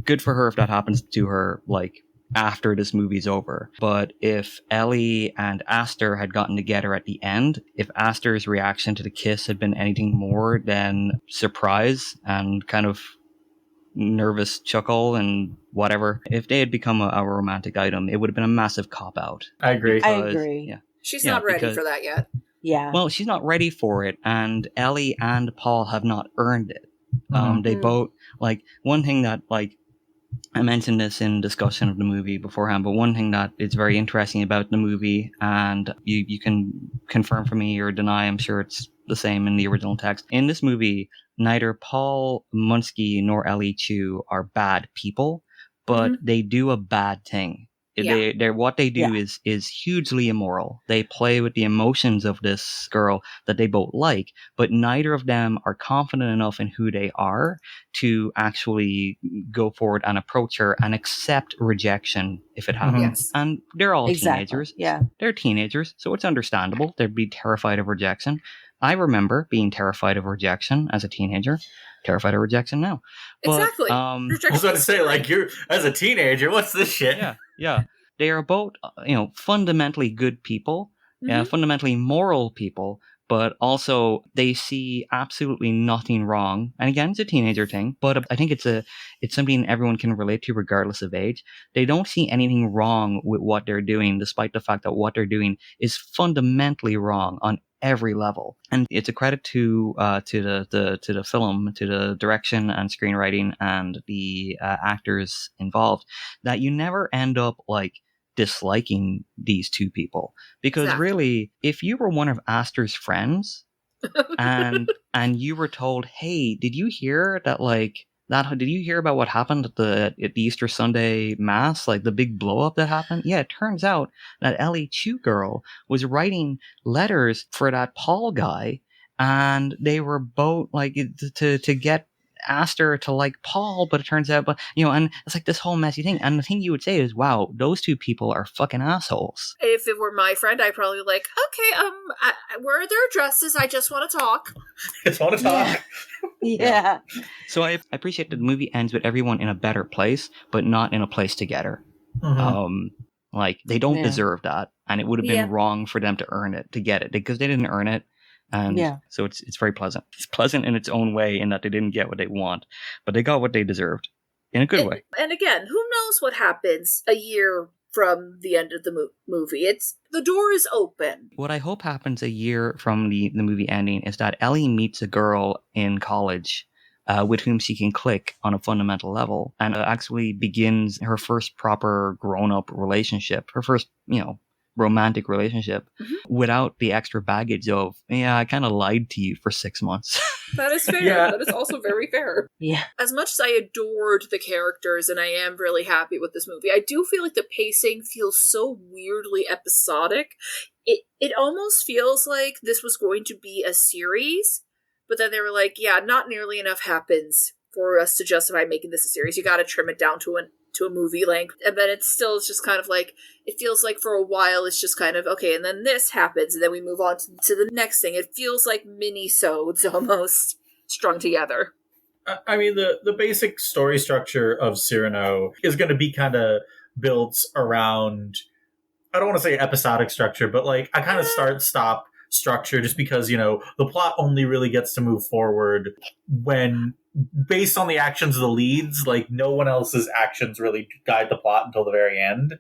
Good for her if that happens to her, like, after this movie's over. But if Ellie and Aster had gotten together at the end, if Aster's reaction to the kiss had been anything more than surprise and kind of nervous chuckle and whatever, if they had become a romantic item, it would have been a massive cop-out. I agree. I agree. Yeah. She's not ready for that yet. Yeah. Well, she's not ready for it, and Ellie and Paul have not earned it. They both, like, one thing that, like, I mentioned this in discussion of the movie beforehand, but one thing that is very interesting about the movie, and you can confirm for me or deny, I'm sure it's the same in the original text. In this movie, neither Paul Munsky nor Ellie Chu are bad people, but they do a bad thing. What they do is hugely immoral. They play with the emotions of this girl that they both like, but neither of them are confident enough in who they are to actually go forward and approach her and accept rejection if it happens. And they're all teenagers. Yeah. They're teenagers, so it's understandable. They'd be terrified of rejection. I remember being terrified of rejection as a teenager. Terrified of rejection now. But, exactly. I was about to say, like, you're as a teenager, what's this shit? Yeah. They are both, fundamentally good people, fundamentally moral people, but also they see absolutely nothing wrong. And again, it's a teenager thing, but I think it's something everyone can relate to regardless of age. They don't see anything wrong with what they're doing, despite the fact that what they're doing is fundamentally wrong on every level. And it's a credit to the film, to the direction and screenwriting and the actors involved, that you never end up like disliking these two people, because really, if you were one of Aster's friends and you were told, hey, did you hear that, like, that, did you hear about what happened at the Easter Sunday mass, like the big blow up that happened? Yeah, it turns out that Ellie Chew Girl was writing letters for that Paul guy, and they were both like to get Aster to like Paul, but it turns out, and it's like this whole messy thing. And the thing you would say is, wow, those two people are fucking assholes. If it were my friend, I'd probably like, okay, where are their addresses? I just want to talk. Just want to talk. Yeah. So I appreciate that the movie ends with everyone in a better place, but not in a place together. Like, they don't deserve that, and it would have been wrong for them to earn it, to get it, because they didn't earn it. And so it's very pleasant. It's pleasant in its own way, in that they didn't get what they want, but they got what they deserved in a good way. And again, who knows what happens a year from the end of the movie? The door is open. What I hope happens a year from the movie ending is that Ellie meets a girl in college with whom she can click on a fundamental level, and actually begins her first proper grown-up relationship, her first, romantic relationship, without the extra baggage of, I kind of lied to you for 6 months. That is fair. That is also very fair. Yeah. As much as I adored the characters and I am really happy with this movie, I do feel like the pacing feels so weirdly episodic. It almost feels like this was going to be a series, but then they were like, not nearly enough happens for us to justify making this a series. You gotta trim it down to a movie length. And then it's just kind of like, it feels like for a while it's just kind of, okay, and then this happens, and then we move on to the next thing. It feels like mini-sodes almost strung together. I mean, the basic story structure of Cyrano is going to be kind of built around, I don't want to say episodic structure, but like a kind of start-stop structure, just because, the plot only really gets to move forward when, based on the actions of the leads, like, no one else's actions really guide the plot until the very end. Well,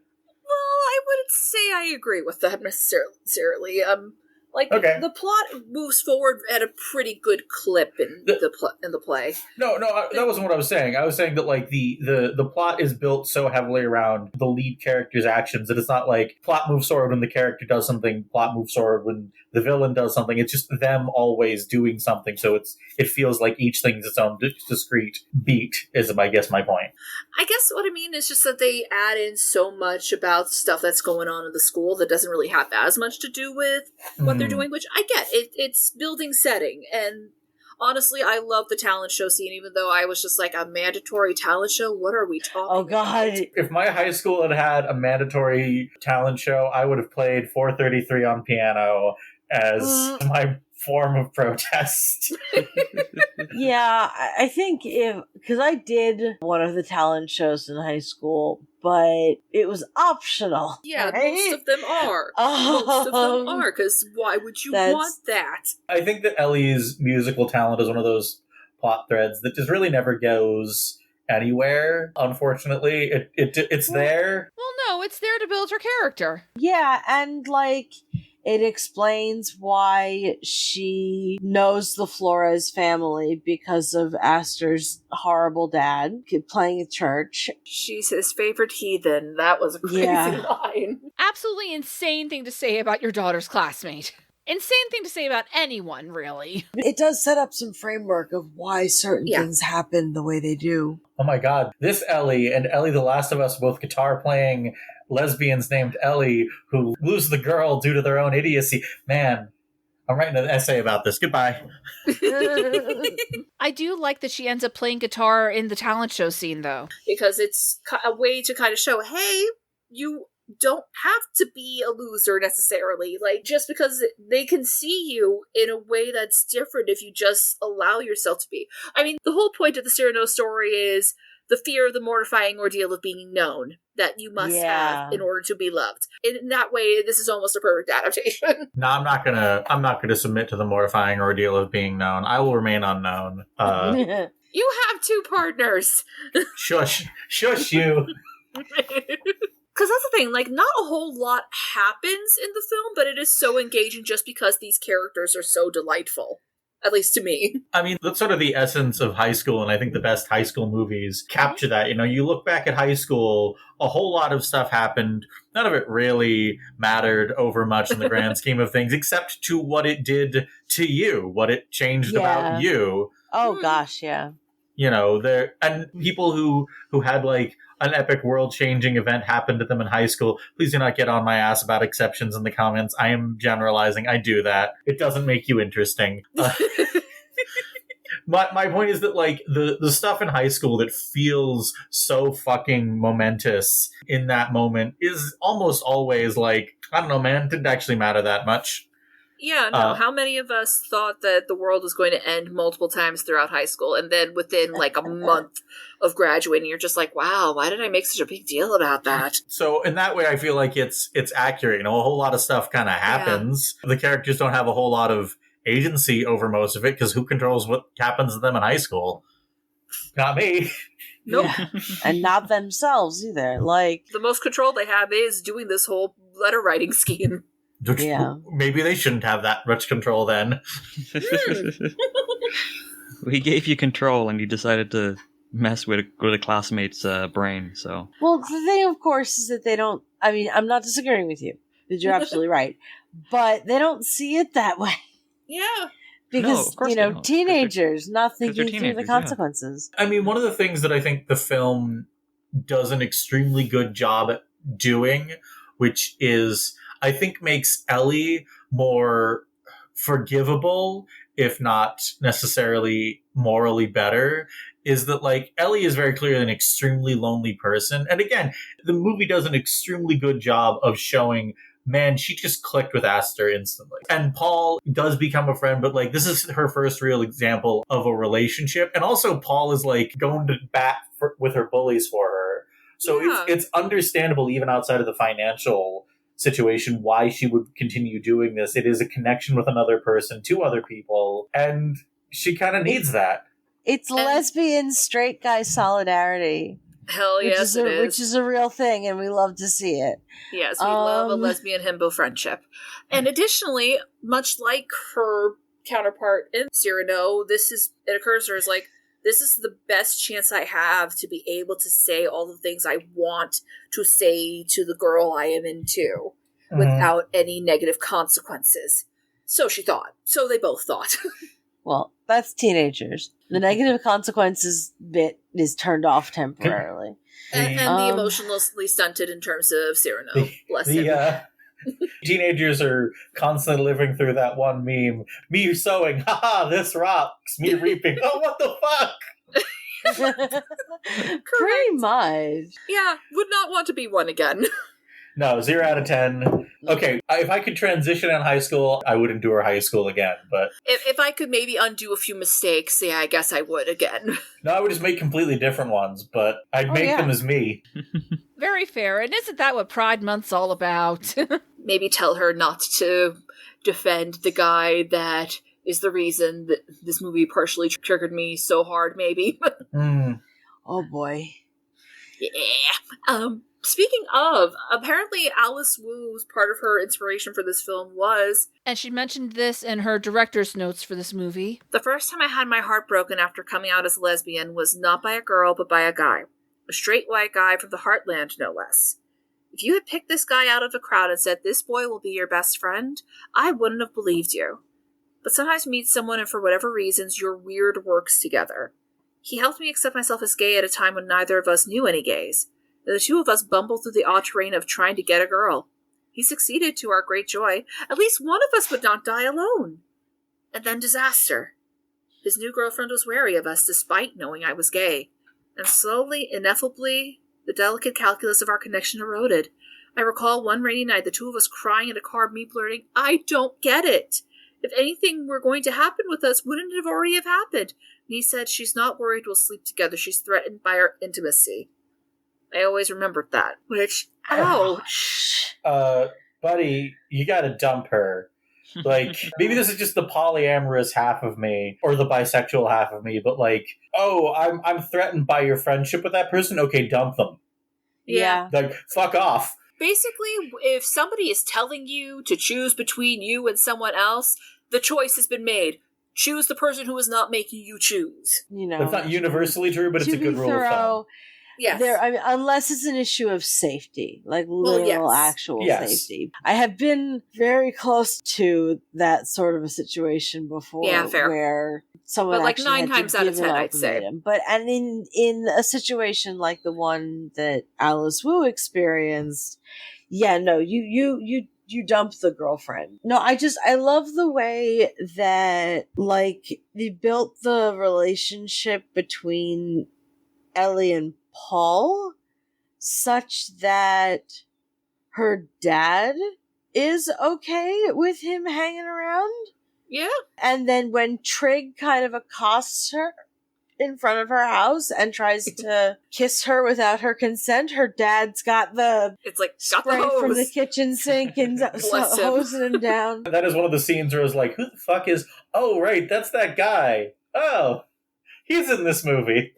I wouldn't say I agree with that necessarily. The plot moves forward at a pretty good clip in the play. No, that wasn't what I was saying. I was saying that, like, the plot is built so heavily around the lead character's actions that it's not like plot moves forward when the character does something, plot moves forward when the villain does something. It's just them always doing something, so it feels like each thing's its own discrete beat, is, I guess, my point. I guess what I mean is just that they add in so much about stuff that's going on in the school that doesn't really have as much to do with what they're doing, which I get. It's building setting, and honestly, I love the talent show scene, even though I was just like, a mandatory talent show? What are we talking Oh, God. about? If my high school had a mandatory talent show, I would have played 433 on piano as my form of protest. Yeah, I think because I did one of the talent shows in high school, but it was optional. Yeah, right? most of them are. Most of them are, because why would you want that? I think that Ellie's musical talent is one of those plot threads that just really never goes anywhere, unfortunately. It's there. Well, no, it's there to build her character. Yeah, and like, it explains why she knows the Flores family because of Aster's horrible dad playing at church. She's his favorite heathen. That was a crazy line. Absolutely insane thing to say about your daughter's classmate. Insane thing to say about anyone, really. It does set up some framework of why certain things happen the way they do. Oh my god, this Ellie and Ellie the Last of Us, both guitar playing lesbians named Ellie who lose the girl due to their own idiocy. Man, I'm writing an essay about this. Goodbye. I do like that she ends up playing guitar in the talent show scene, though. Because it's a way to kind of show, hey, you don't have to be a loser necessarily. Like, just because they can see you in a way that's different if you just allow yourself to be. I mean, the whole point of the Cyrano story is the fear of the mortifying ordeal of being known that you must have in order to be loved. In that way, this is almost a perfect adaptation. No, I'm not gonna submit to the mortifying ordeal of being known. I will remain unknown. You have 2 partners. Shush you. Because that's the thing, like, not a whole lot happens in the film, but it is so engaging just because these characters are so delightful. At least to me. I mean, that's sort of the essence of high school, and I think the best high school movies capture that. You know, you look back at high school, a whole lot of stuff happened. None of it really mattered over much in the grand scheme of things, except to what it did to you, what it changed about you. Oh, gosh, yeah. You know, and people who had, like, an epic world-changing event happen to them in high school. Please do not get on my ass about exceptions in the comments. I am generalizing. I do that. It doesn't make you interesting. My point is that, like, the stuff in high school that feels so fucking momentous in that moment is almost always, like, I don't know, man, it didn't actually matter that much. Yeah, no. How many of us thought that the world was going to end multiple times throughout high school, and then within like a month of graduating, you're just like, wow, why did I make such a big deal about that? So in that way, I feel like it's accurate. You know, a whole lot of stuff kind of happens. Yeah. The characters don't have a whole lot of agency over most of it, because who controls what happens to them in high school? Not me. Nope. Yeah. And not themselves either. Like, the most control they have is doing this whole letter writing scheme. Maybe they shouldn't have that much control then. We gave you control and you decided to mess with a classmate's brain, so. Well, the thing, of course, is that they don't, I mean, I'm not disagreeing with you, because you're absolutely right, but they don't see it that way. Yeah. Because, you know, teenagers not thinking through the consequences. Yeah. I mean, one of the things that I think the film does an extremely good job at doing, which is, I think, makes Ellie more forgivable, if not necessarily morally better, is that, like, Ellie is very clearly an extremely lonely person. And again, the movie does an extremely good job of showing, man, she just clicked with Aster instantly. And Paul does become a friend, but, like, this is her first real example of a relationship. And also Paul is, like, going to bat with her bullies for her. So it's understandable, even outside of the financial situation, why she would continue doing this. It is a connection with another person to other people, and she kind of needs that. It's lesbian straight guy solidarity. Hell yes, it is. Which is a real thing, and we love to see it. Yes, we love a lesbian himbo friendship. And additionally, much like her counterpart in Cyrano, it occurs to her as like, this is the best chance I have to be able to say all the things I want to say to the girl I am into without any negative consequences. So she thought. So they both thought. Well, that's teenagers. The negative consequences bit is turned off temporarily. And the emotionally stunted in terms of Cyrano. Bless him. Teenagers are constantly living through that one meme. Me sowing, haha, this rocks. Me reaping, oh, what the fuck? Pretty much. Yeah, would not want to be one again. No, 0 out of 10. Okay, if I could transition in high school, I would endure high school again, but... If I could maybe undo a few mistakes, yeah, I guess I would again. No, I would just make completely different ones, but I'd make them as me. Very fair, and isn't that what Pride Month's all about? Maybe tell her not to defend the guy that is the reason that this movie partially triggered me so hard, maybe. Oh boy. Yeah. Speaking of, apparently Alice Wu's part of her inspiration for this film was... And she mentioned this in her director's notes for this movie. The first time I had my heart broken after coming out as a lesbian was not by a girl, but by a guy. A straight white guy from the heartland, no less. If you had picked this guy out of the crowd and said, this boy will be your best friend, I wouldn't have believed you. But sometimes you meet someone and for whatever reasons, your weird works together. He helped me accept myself as gay at a time when neither of us knew any gays. The two of us bumbled through the odd terrain of trying to get a girl. He succeeded to our great joy. At least one of us would not die alone. And then disaster. His new girlfriend was wary of us despite knowing I was gay. And slowly, ineffably, the delicate calculus of our connection eroded. I recall one rainy night, the two of us crying in a car, me blurting, I don't get it. if anything were going to happen with us, wouldn't it have already have happened? And he said, she's not worried we'll sleep together. She's threatened by our intimacy. I always remembered that. Which, ouch. Buddy, you gotta dump her. Like, maybe this is just the polyamorous half of me, or the bisexual half of me, but like, oh, I'm threatened by your friendship with that person? Okay, dump them. Yeah. Like, fuck off. Basically, if somebody is telling you to choose between you and someone else, the choice has been made. Choose the person who is not making you choose. You know, that's not universally true, but it's a good rule of thumb. Yes. I mean, unless it's an issue of safety, like literal actual safety. I have been very close to that sort of a situation before. Yeah, fair. Where someone but like actually 9 times out of 10, I'd say. But and in a situation like the one that Alice Wu experienced, yeah, no, you dump the girlfriend. No, I love the way that like they built the relationship between Ellie and Paul such that her dad is okay with him hanging around. Yeah. And then when Trig kind of accosts her in front of her house and tries to kiss her without her consent, her dad's got the spray from the kitchen sink and hosing him down. That is one of the scenes where I was like, who the fuck is... Oh, right, that's that guy. Oh, he's in this movie.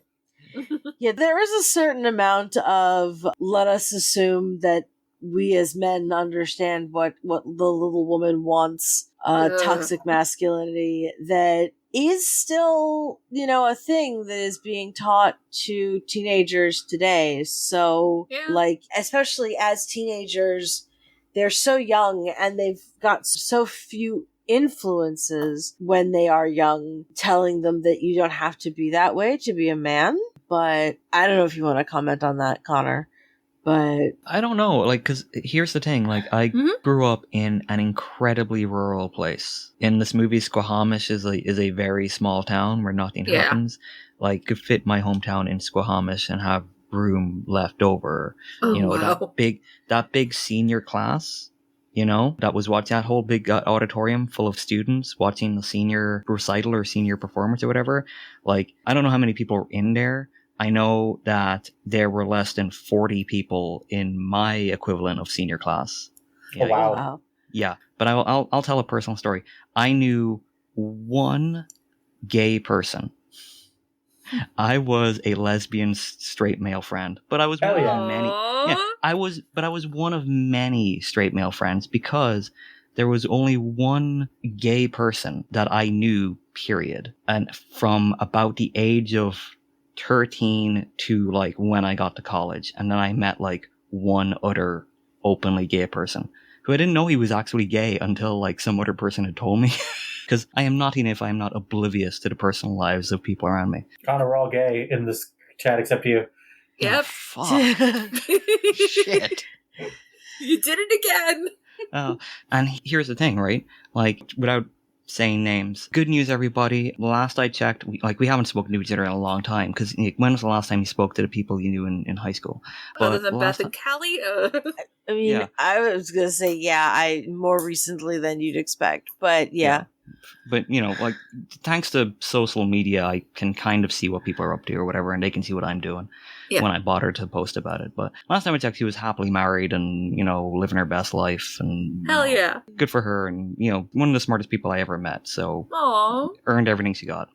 Yeah, there is a certain amount of let us assume that we as men understand what the little woman wants, toxic masculinity, that is still, a thing that is being taught to teenagers today. So, like, especially as teenagers, they're so young and they've got so few influences when they are young telling them that you don't have to be that way to be a man. But I don't know if you want to comment on that, Connor. But I don't know, like, because here's the thing, like, I grew up in an incredibly rural place. In this movie, Squamish is a very small town where nothing happens. Like, could fit my hometown in Squamish and have room left over. That big senior class, that was watching that whole big auditorium full of students watching the senior recital or senior performance or whatever. Like, I don't know how many people were in there. I know that there were less than 40 people in my equivalent of senior class. Yeah, wow. Yeah, but I'll tell a personal story. I knew one gay person. I was a lesbian straight male friend, but I was one of many. Yeah, I was one of many straight male friends because there was only one gay person that I knew, period. And from about the age of 13 to like when I got to college, and then I met like one other openly gay person who I didn't know he was actually gay until like some other person had told me. Because I am nothing if I am not oblivious to the personal lives of people around me. Connor, we're all gay in this chat except you. Yep. Oh, fuck. Shit. You did it again. And here's the thing, right? Like, without saying names, good news, everybody. Last I checked, we haven't spoken to each other in a long time. Because when was the last time you spoke to the people you knew in high school? Other than Beth and Callie? I mean, I was going to say, more recently than you'd expect. But yeah. But, like, thanks to social media, I can kind of see what people are up to or whatever, and they can see what I'm doing when I bother to post about it. But last time I checked, she was happily married and, living her best life. And hell yeah. Good for her. And, one of the smartest people I ever met. So earned everything she got.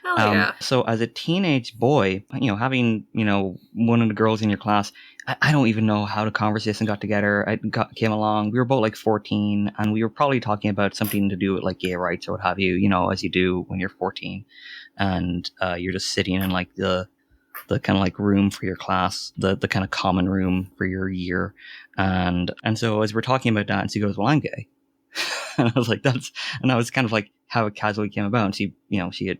Hell yeah. So as a teenage boy, having, one of the girls in your class, I don't even know how the conversation got together. Came along. We were both like 14, and we were probably talking about something to do with like gay rights or what have you, as you do when you're 14. And you're just sitting in like the kind of like room for your class, the kind of common room for your year. And so as we're talking about that, and she goes, well, I'm gay. And I was like, that was kind of like how it casually came about. And she had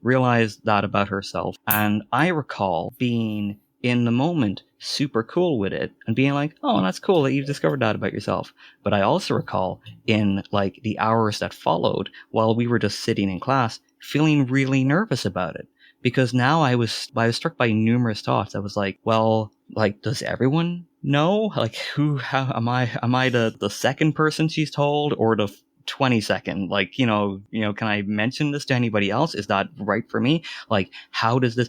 realized that about herself. And I recall being in the moment super cool with it and being like, oh, that's cool that you've discovered that about yourself. But I also recall in like the hours that followed while we were just sitting in class feeling really nervous about it, because now I was struck by numerous thoughts. I was like, well, like, does everyone know? Like, how am I the second person she's told, or the 20-second, like, can I mention this to anybody else? Is that right for me? Like, how does this,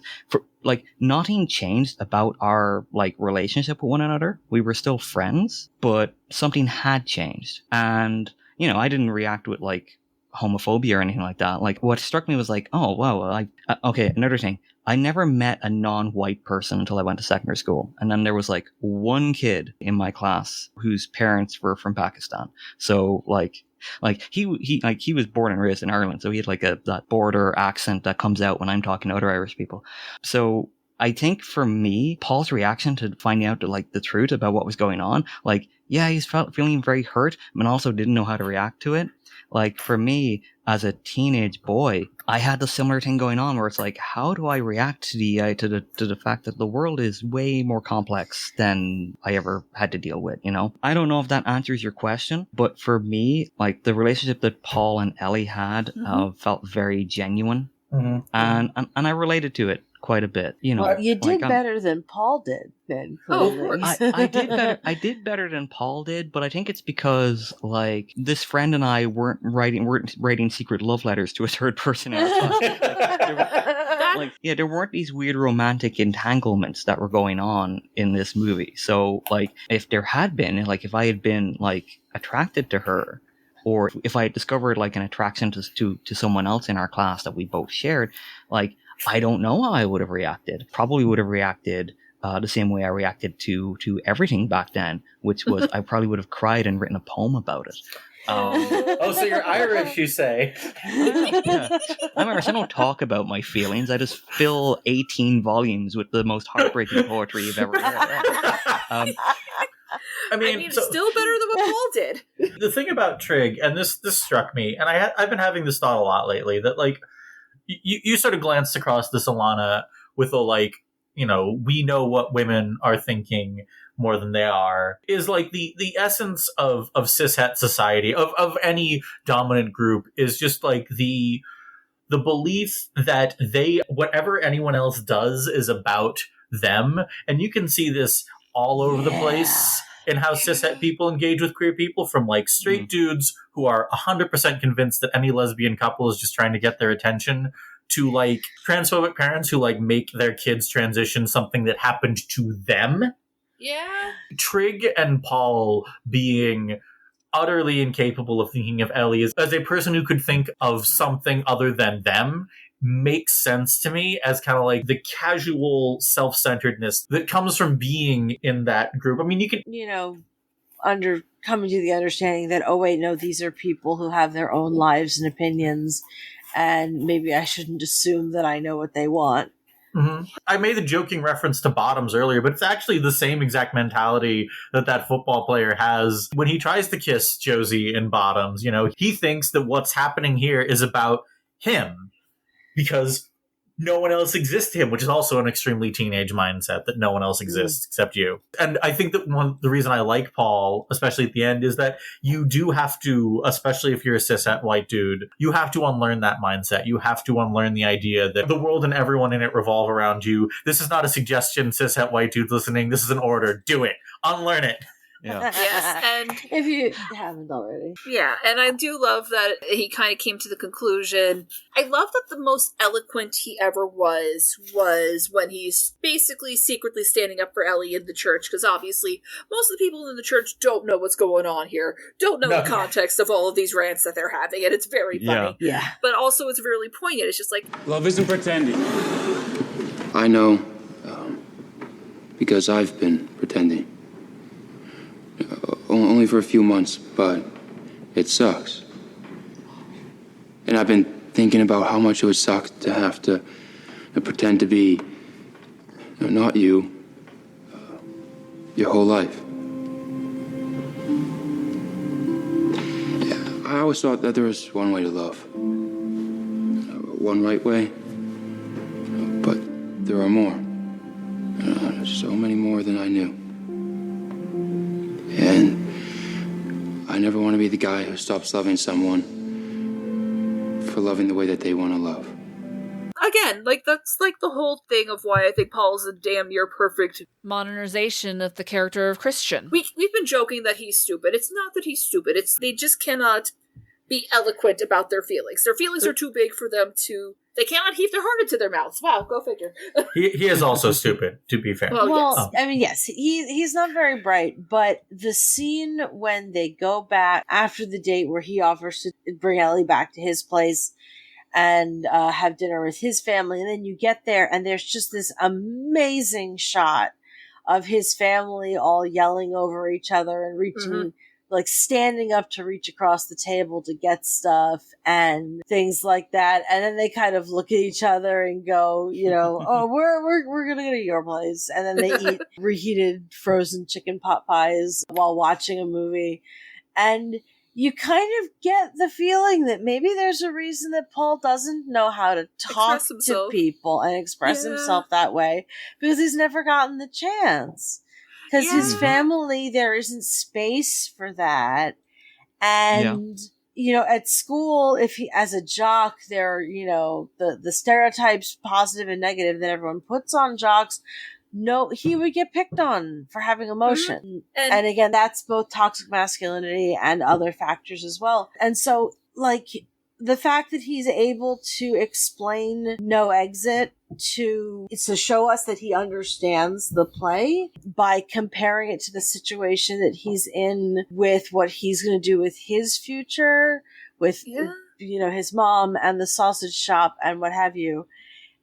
nothing changed about our, relationship with one another. We were still friends, but something had changed. And, I didn't react with, homophobia or anything like that. Like, what struck me was oh, wow, okay, another thing. I never met a non-white person until I went to secondary school. And then there was one kid in my class whose parents were from Pakistan. So he was born and raised in Ireland. So he had that border accent that comes out when I'm talking to other Irish people. So I think for me, Paul's reaction to finding out the truth about what was going on, he's feeling very hurt, but also didn't know how to react to it. For me, as a teenage boy, I had the similar thing going on where it's how do I react to the fact that the world is way more complex than I ever had to deal with, I don't know if that answers your question, but for me, the relationship that Paul and Ellie had felt very genuine. Mm-hmm. And I related to it quite a bit, Well, you did better than Paul did, then. I did better. I did better than Paul did, but I think it's because this friend and I weren't writing secret love letters to a third person in our class. There weren't these weird romantic entanglements that were going on in this movie. So if there had been, if I had been attracted to her, or if I had discovered an attraction to someone else in our class that we both shared, I don't know how I would have reacted. Probably would have reacted the same way I reacted to everything back then, which was I probably would have cried and written a poem about it. So you're Irish, you say? Yeah. I'm Irish. I don't talk about my feelings. I just fill 18 volumes with the most heartbreaking poetry you've ever heard. I mean, still better than what Paul did. The thing about Trig, and this struck me, and I've been having this thought a lot lately, that you sort of glanced across this, Ilana, with a we know what women are thinking more than they are, is the essence of cishet society, of any dominant group, is just the belief that whatever anyone else does is about them. And you can see this all over the place in how cishet people engage with queer people, from straight dudes who are 100% convinced that any lesbian couple is just trying to get their attention, to transphobic parents who make their kids transition something that happened to them. Yeah. Trig and Paul being utterly incapable of thinking of Ellie as a person who could think of something other than them makes sense to me as kind of the casual self-centeredness that comes from being in that group. I mean, you can, coming to the understanding that, oh wait, no, these are people who have their own lives and opinions, and maybe I shouldn't assume that I know what they want. Mm-hmm. I made the joking reference to Bottoms earlier, but it's actually the same exact mentality that football player has when he tries to kiss Josie in Bottoms. He thinks that what's happening here is about him, because no one else exists to him, which is also an extremely teenage mindset, that no one else exists except you. And I think that the reason I like Paul, especially at the end, is that you do have to, especially if you're a cishet white dude, you have to unlearn that mindset. You have to unlearn the idea that the world and everyone in it revolve around you. This is not a suggestion, cishet white dudes listening. This is an order. Do it. Unlearn it. Yeah. Yes, and if you haven't already. Yeah, and I do love that he kind of came to the conclusion. I love that the most eloquent he ever was when he's basically secretly standing up for Ellie in the church, because obviously most of the people in the church don't know what's going on here, don't know the context of all of these rants that they're having, and it's very funny. Yeah. But also it's really poignant. It's just love isn't pretending. I know, because I've been pretending. Only for a few months, but it sucks. And I've been thinking about how much it would suck to have to pretend to be not you your whole life. I always thought that there was one way to love, one right way, but there are more, so many more than I knew. And I never want to be the guy who stops loving someone for loving the way that they want to love. Again, that's the whole thing of why I think Paul's a damn near perfect modernization of the character of Christian. We've been joking that he's stupid. It's not that he's stupid. It's they just cannot be eloquent about their feelings. Their feelings are too big for them to. They cannot heave their heart into their mouths. Wow, go figure. He is also stupid, to be fair. Well, I mean, yes, he's not very bright, but the scene when they go back after the date where he offers to bring Ellie back to his place and have dinner with his family, and then you get there and there's just this amazing shot of his family all yelling over each other and reaching, like standing up to reach across the table to get stuff and things like that. And then they kind of look at each other and go, you know, oh, we're gonna go to your place. And then they eat reheated frozen chicken pot pies while watching a movie. And you kind of get the feeling that maybe there's a reason that Paul doesn't know how to talk to people and express himself that way, because he's never gotten the chance. Because his family, there isn't space for that. And, you know, at school, if he, as a jock, there are, you know, the stereotypes, positive and negative, that everyone puts on jocks. No, he would get picked on for having emotion. And again, that's both toxic masculinity and other factors as well. And so, like, the fact that he's able to explain no exit to show us that he understands the play by comparing it to the situation that he's in with what he's going to do with his future, with, you know, his mom and the sausage shop and what have you.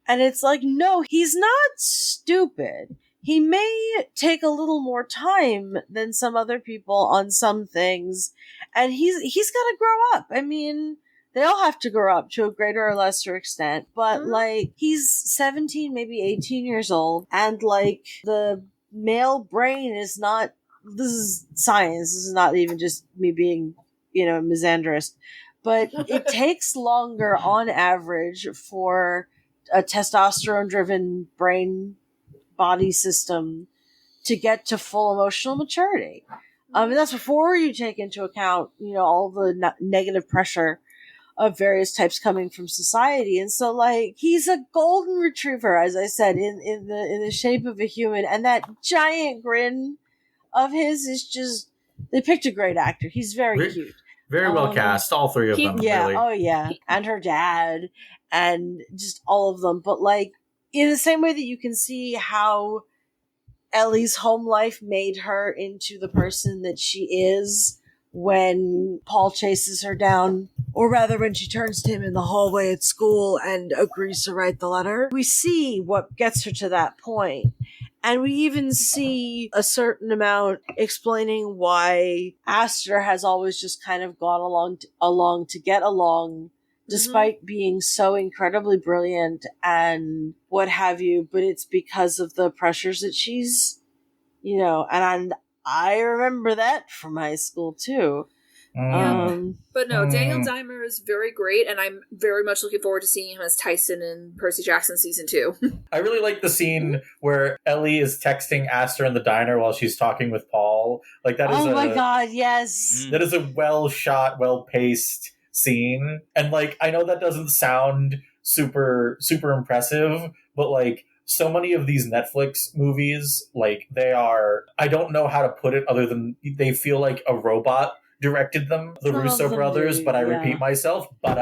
And it's like, no, he's not stupid. He may take a little more time than some other people on some things. And he's got to grow up. I mean, they all have to grow up to a greater or lesser extent. But, like, he's 17, maybe 18 years old. And, like, the male brain is not, this is science. This is not even just me being, you know, misandrist. But it takes longer on average for a testosterone-driven brain body system to get to full emotional maturity. And that's before you take into account, you know, all the negative pressure of various types coming from society. And so, like, he's a golden retriever, as I said, in the shape of a human. And that giant grin of his is just, they picked a great actor. He's very cute. Very well cast, all three of them. Yeah, really. oh yeah. And her dad, and just all of them. But, like, in the same way that you can see how Ellie's home life made her into the person that she is when Paul chases her down, or rather when she turns to him in the hallway at school and agrees to write the letter, we see what gets her to that point. And we even see a certain amount explaining why Aster has always just kind of gone along to get along, despite being so incredibly brilliant and what have you. But it's because of the pressures that she's, you know, and I remember that from high school too. But no, Daniel Dimer is very great, and I'm very much looking forward to seeing him as Tyson in Percy Jackson season 2. I really like the scene where Ellie is texting Aster in the diner while she's talking with Paul. Like, that is oh my god, yes. That is a well shot, well paced scene. And, like, I know that doesn't sound super impressive, but, like, so many of these Netflix movies, like, they are, I don't know how to put it other than they feel like a robot directed them, the Russo brothers, but I repeat myself. Yeah,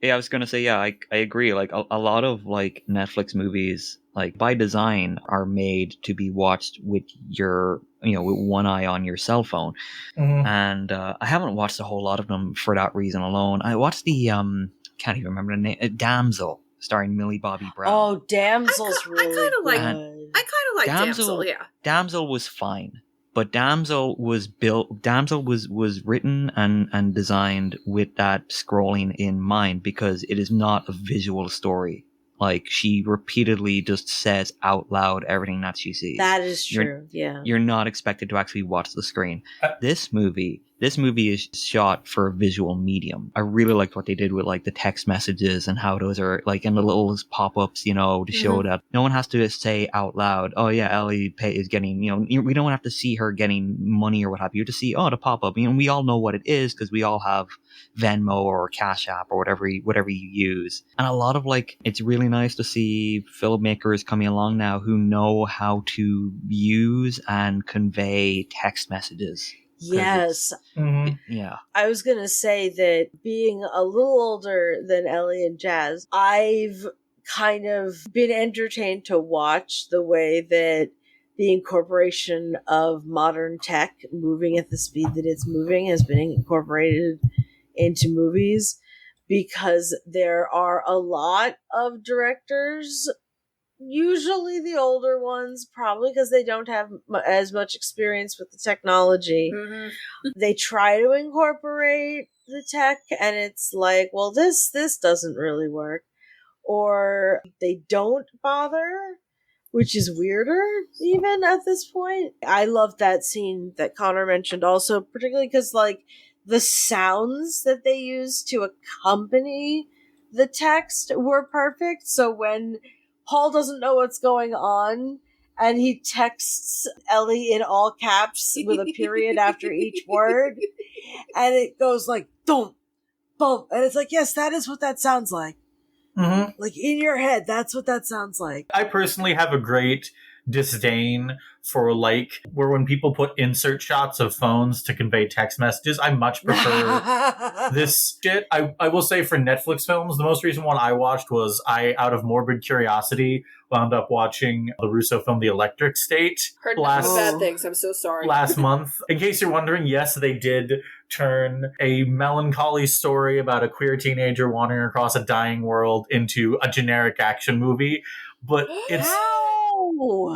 I was gonna say, I agree. Like, a lot of, like, Netflix movies, like, by design, are made to be watched with your, you know, with one eye on your cell phone. And I haven't watched a whole lot of them for that reason alone. I watched the can't even remember the name, Damsel, starring Millie Bobby Brown. Oh, Damsel's really good. I kind of like Damsel. Yeah, Damsel was fine. But Damsel was written and designed with that scrolling in mind, because it is not a visual story. Like, she repeatedly just says out loud everything that she sees. That is true. You're not expected to actually watch the screen. This movie is shot for a visual medium. I really liked what they did with, like, the text messages and how those are, like, in the little pop-ups, you know, to show that no one has to say out loud, oh yeah, Ellie is getting, you know, we don't have to see her getting money or what have you, to see, oh, the pop-up. You know, we all know what it is because we all have Venmo or Cash App or whatever you use. And a lot of, like, it's really nice to see filmmakers coming along now who know how to use and convey text messages Yes. Yeah. I was going to say that being a little older than Ellie and Jazz, I've kind of been entertained to watch the way that the incorporation of modern tech moving at the speed that it's moving has been incorporated into movies, because there are a lot of directors, usually the older ones, probably because they don't have as much experience with the technology. They try to incorporate the tech and it's like, well, this doesn't really work, or they don't bother, which is weirder even at this point. I love that scene that Connor mentioned also, particularly because like the sounds that they used to accompany the text were perfect. So when Paul doesn't know what's going on and he texts Ellie in all caps with a period after each word, and it goes like thump, bump, and it's like, yes, that is what that sounds like. Like in your head, that's what that sounds like. I personally have a great disdain for like where when people put insert shots of phones to convey text messages. I much prefer this shit. I will say for Netflix films, the most recent one I watched was I, out of morbid curiosity, wound up watching the Russo film The Electric State. Heard nothing but bad things. I'm so sorry. Last month. In case you're wondering, yes, they did turn a melancholy story about a queer teenager wandering across a dying world into a generic action movie. But it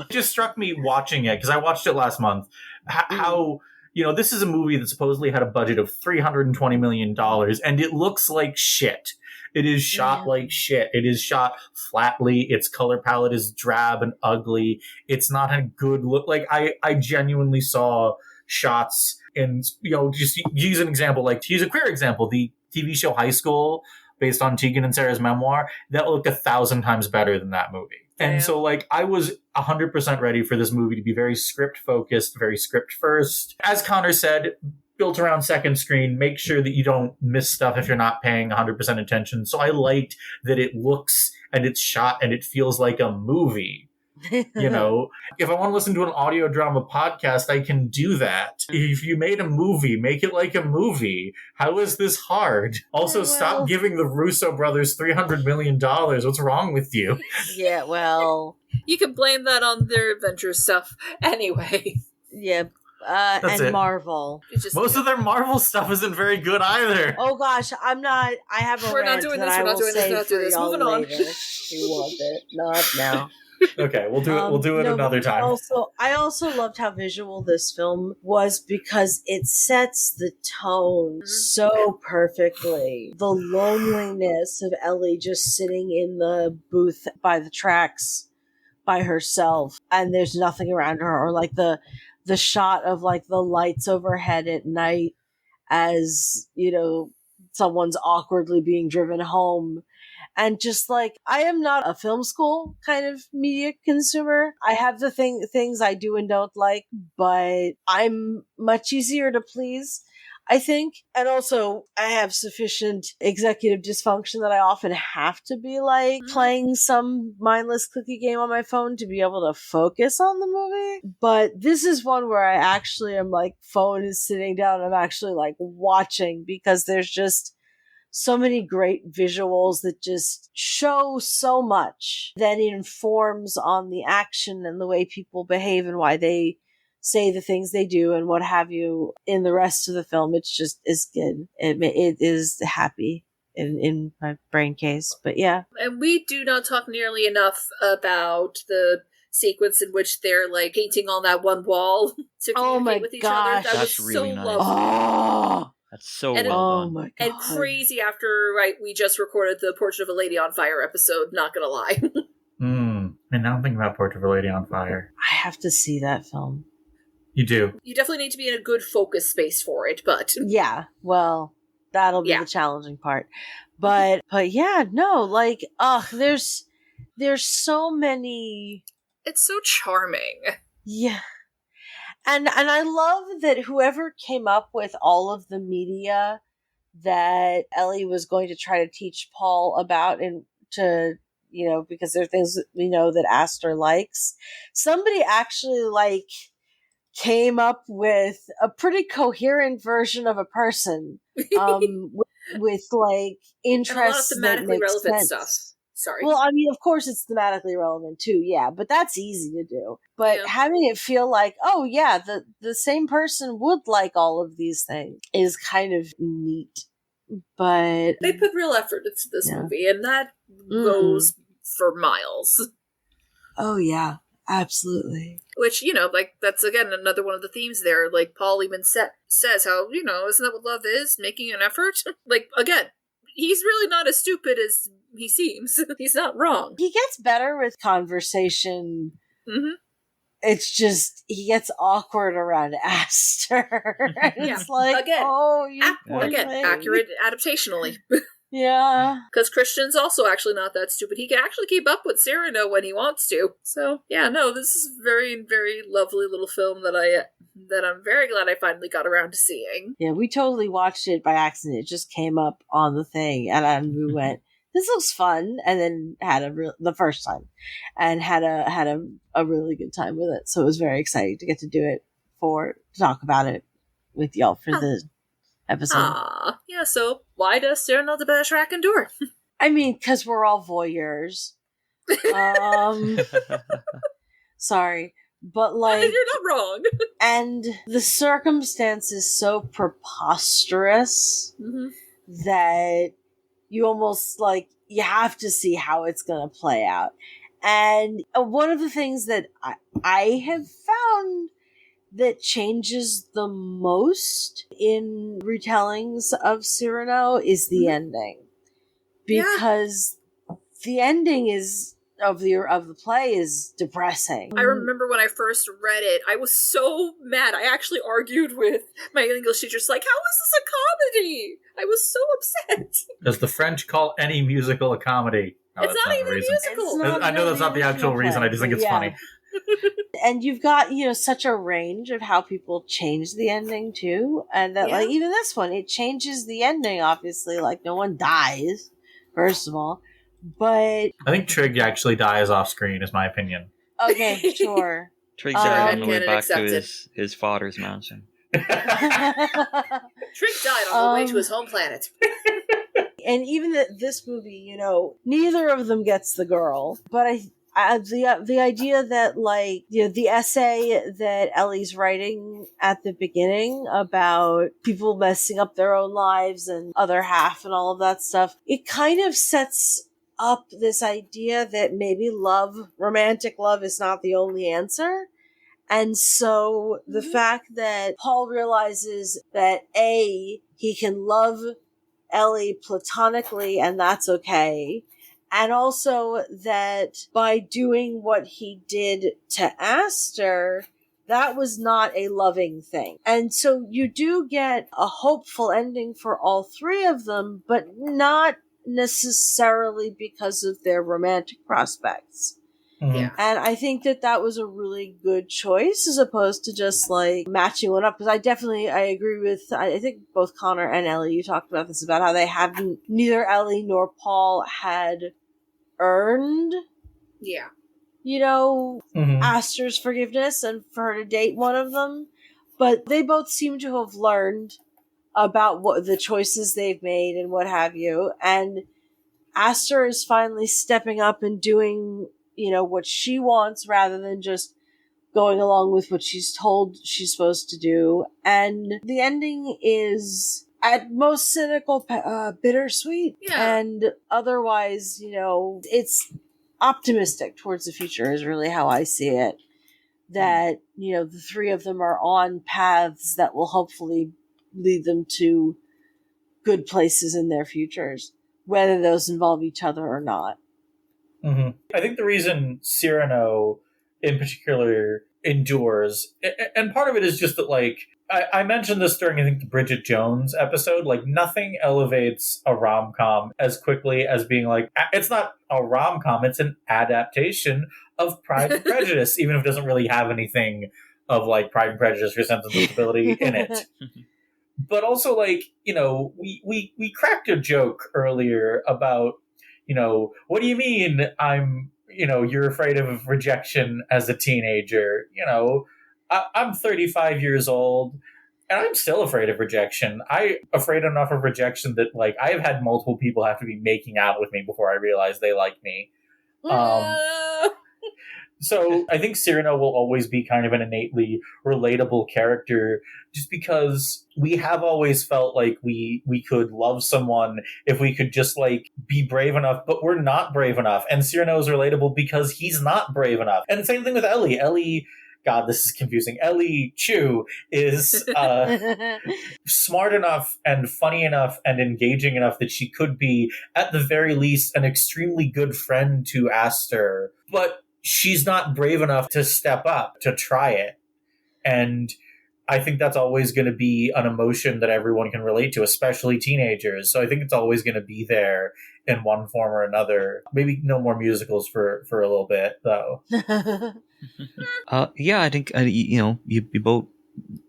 just struck me watching it, because I watched it last month, how, you know, this is a movie that supposedly had a budget of $320 million, and it looks like shit. It is shot like shit. It is shot flatly. Its color palette is drab and ugly. It's not a good look. Like, I genuinely saw shots in, you know, just use an example, like, to use a queer example, the TV show High School, based on Tegan and Sarah's memoir, that looked 1,000 times better than that movie. And so, like, I was 100% ready for this movie to be very script-focused, very script-first. As Connor said, built around second screen, make sure that you don't miss stuff if you're not paying 100% attention. So I liked that it looks and it's shot and it feels like a movie. You know, if I want to listen to an audio drama podcast, I can do that. If you made a movie, make it like a movie. How is this hard? Also, stop giving the Russo brothers $300 million. What's wrong with you? Yeah, well, you can blame that on their Avengers stuff anyway. Yeah. That's and it. Marvel. Most of their Marvel stuff isn't very good either. Oh gosh, I have a We're not rant doing that this, I we're not will doing this, save we're not doing for this. y'all Moving on. later. You want it, not now. Okay, we'll do it. We'll do it No, another but time. I also loved how visual this film was, because it sets the tone so perfectly. The loneliness of Ellie just sitting in the booth by the tracks by herself, and there's nothing around her, or like the shot of like the lights overhead at night as, you know, someone's awkwardly being driven home. And just like, I am not a film school kind of media consumer. I have the things I do and don't like, but I'm much easier to please, I think. And also, I have sufficient executive dysfunction that I often have to be like playing some mindless cookie game on my phone to be able to focus on the movie. But this is one where I actually am like, phone is sitting down, I'm actually like watching, because there's just so many great visuals that just show so much that informs on the action and the way people behave and why they say the things they do and what have you in the rest of the film. It's just is good. It is happy in my brain case, but yeah. And we do not talk nearly enough about the sequence in which they're like painting on that one wall to communicate with each other. That That's was really so nice. lovely. That's so And well done. And crazy after we just recorded the Portrait of a Lady on Fire episode, not gonna lie. And now I'm thinking about Portrait of a Lady on Fire. I have to see that film. You do. You definitely need to be in a good focus space for it, but yeah, well, that'll be the challenging part. But yeah, no, like, there's so many. It's so charming. Yeah. And I love that whoever came up with all of the media that Ellie was going to try to teach Paul about, and to, you know, because there are things that we know that Aster likes. Somebody actually like came up with a pretty coherent version of a person, with like interests and a lot of that thematically make relevant sense. stuff. Sorry. Well, I mean, of course it's thematically relevant too, yeah, but that's easy to do. But having it feel like, oh yeah, the same person would like all of these things is kind of neat. But they put real effort into this movie, and that goes for miles. Oh yeah, absolutely. Which, like, that's again another one of the themes there. Like, Paul even says how, isn't that what love is? Making an effort? Like, again, he's really not as stupid as he seems. He's not wrong. He gets better with conversation. Mm-hmm. It's just, he gets awkward around Aster. It's like, again, thing. accurate adaptationally. Yeah. Because Christian's also actually not that stupid. He can actually keep up with Cyrano when he wants to. So, yeah, no, this is a very, very lovely little film that I'm very glad I finally got around to seeing. Yeah, we totally watched it by accident. It just came up on the thing, and we went, this looks fun, and then had the first time, and had a really good time with it. So it was very exciting to get to do it to talk about it with y'all for the episode. Yeah, so why does Cyrano de Bergerac endure? I mean, because we're all voyeurs. Sorry, but like... You're not wrong. And the circumstance is so preposterous that you almost, like, you have to see how it's going to play out. And one of the things that I have found that changes the most in retellings of Cyrano is the ending, because the ending of the play is depressing. I remember when I first read it, I was so mad. I actually argued with my English teacher, like, how is this a comedy? I was so upset. Does the French call any musical a comedy? No, it's not even a musical. I know that's not the actual reason. I just think it's funny. And you've got, such a range of how people change the ending too. And that, like, even this one, it changes the ending, obviously. Like, no one dies, first of all. But I think Trig actually dies off screen, is my opinion. Okay, sure. Trig's on the way back to his father's mansion. Trig died on the way to his home planet. And even this movie, neither of them gets the girl. But the idea that, like, the essay that Ellie's writing at the beginning about people messing up their own lives and other half and all of that stuff, it kind of sets up this idea that maybe romantic love is not the only answer. And so the fact that Paul realizes that he can love Ellie platonically and that's okay, and also that by doing what he did to Aster, that was not a loving thing. And so you do get a hopeful ending for all three of them, but not necessarily because of their romantic prospects. Yeah. And I think that was a really good choice, as opposed to just, like, matching one up. Because I agree with, I think both Conor and Ellie, you talked about this, about how neither Ellie nor Paul had earned, Aster's forgiveness and for her to date one of them. But they both seem to have learned about what the choices they've made and what have you. And Aster is finally stepping up and doing, what she wants rather than just going along with what she's told she's supposed to do. And the ending is at most cynical, bittersweet. Yeah. And otherwise, it's optimistic towards the future is really how I see it. That, the three of them are on paths that will hopefully lead them to good places in their futures, whether those involve each other or not. Mm-hmm. I think the reason Cyrano in particular endures, and part of it is just that, like, I mentioned this during, I think, the Bridget Jones episode, like, nothing elevates a rom-com as quickly as being like, it's not a rom-com, it's an adaptation of Pride and Prejudice, even if it doesn't really have anything of, like, Pride and Prejudice or Sense and Sensibility in it. But also, like, we cracked a joke earlier about, what do you mean you're afraid of rejection as a teenager? I'm 35 years old, and I'm still afraid of rejection. I'm afraid enough of rejection that, like, I have had multiple people have to be making out with me before I realize they like me. So I think Cyrano will always be kind of an innately relatable character, just because we have always felt like we could love someone if we could just, like, be brave enough, but we're not brave enough. And Cyrano is relatable because he's not brave enough. And the same thing with Ellie. Ellie, God, this is confusing. Ellie Chu is smart enough and funny enough and engaging enough that she could be, at the very least, an extremely good friend to Aster. But she's not brave enough to step up, to try it. And I think that's always going to be an emotion that everyone can relate to, especially teenagers. So I think it's always going to be there in one form or another. Maybe no more musicals for a little bit, though. Yeah, I think, you both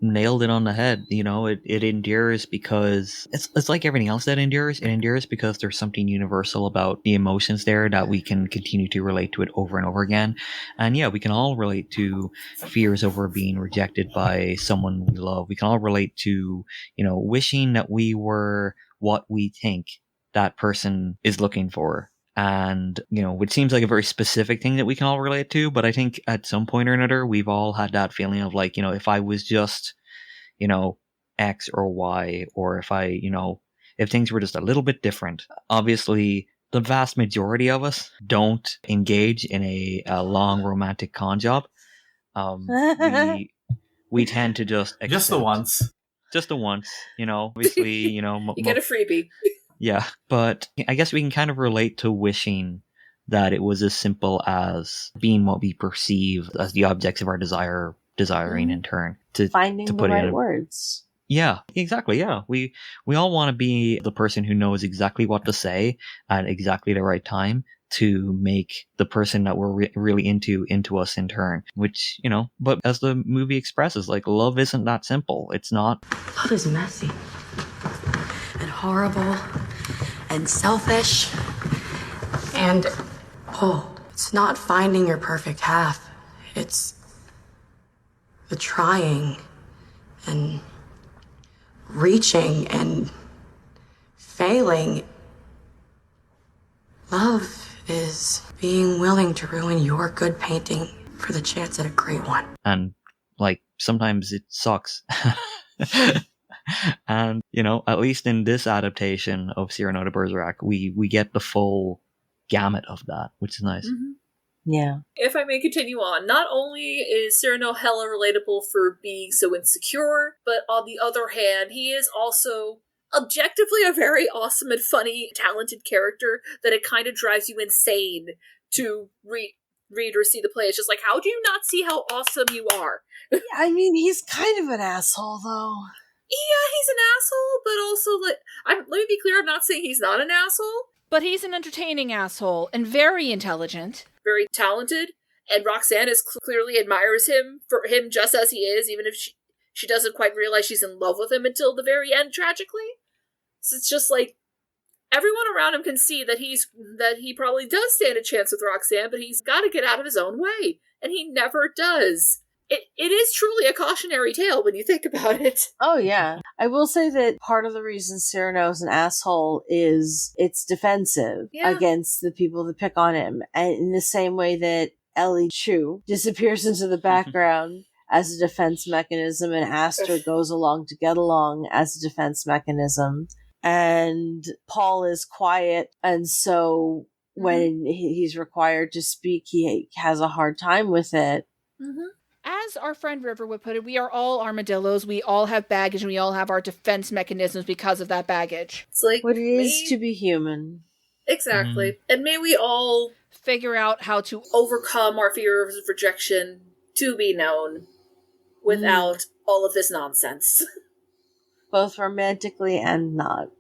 nailed it on the head. It endures because it's like everything else that endures. It endures because there's something universal about the emotions there that we can continue to relate to it over and over again. And yeah, we can all relate to fears over being rejected by someone we love. We can all relate to, wishing that we were what we think that person is looking for. And, which seems like a very specific thing that we can all relate to, but I think at some point or another, we've all had that feeling of, like, if I was just, X or Y, or if things were just a little bit different. Obviously, the vast majority of us don't engage in a long romantic con job. We tend to just accept. Just the once. Obviously, you get a freebie. Yeah, but I guess we can kind of relate to wishing that it was as simple as being what we perceive as the objects of our desiring in turn. To finding to the put it right in words. Yeah, exactly. Yeah, we all want to be the person who knows exactly what to say at exactly the right time to make the person that we're really into us in turn. Which, but as the movie expresses, like, love isn't that simple. It's not. Love is messy and horrible and selfish and cold. It's not finding your perfect half. It's the trying and reaching and failing. Love is being willing to ruin your good painting for the chance at a great one. And, like, sometimes it sucks. And, at least in this adaptation of Cyrano de Bergerac, we get the full gamut of that, which is nice. Mm-hmm. Yeah. If I may continue on, not only is Cyrano hella relatable for being so insecure, but on the other hand, he is also objectively a very awesome and funny, talented character that it kind of drives you insane to read or see the play. It's just like, how do you not see how awesome you are? Yeah, I mean, he's kind of an asshole, though. Yeah, he's an asshole, but also, let me be clear, I'm not saying he's not an asshole. But he's an entertaining asshole and very intelligent. Very talented, and Roxanne clearly admires him for him just as he is, even if she doesn't quite realize she's in love with him until the very end, tragically. So it's just like, everyone around him can see that he probably does stand a chance with Roxanne, but he's got to get out of his own way, and he never does. It is truly a cautionary tale when you think about it. Oh, yeah. I will say that part of the reason Cyrano's an asshole is it's defensive against the people that pick on him. And in the same way that Ellie Chu disappears into the background as a defense mechanism, and Aster goes along to get along as a defense mechanism. And Paul is quiet, and so when he's required to speak, he has a hard time with it. Mm-hmm. As our friend River would put it, we are all armadillos. We all have baggage, and we all have our defense mechanisms because of that baggage. It's like what it is to be human. Exactly. And may we all figure out how to overcome our fear of rejection to be known without all of this nonsense. Both romantically and not.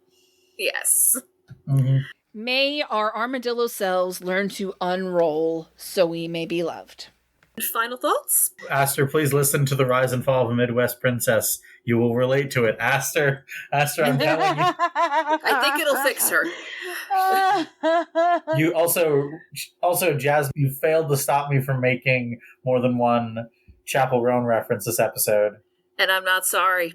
Yes. Mm-hmm. May our armadillo selves learn to unroll so we may be loved. Final thoughts? Aster, please listen to The Rise and Fall of a Midwest Princess. You will relate to it. Aster, I'm telling you. I think it'll fix her. You also, Jazz, you failed to stop me from making more than one Chapel Roan reference this episode. And I'm not sorry.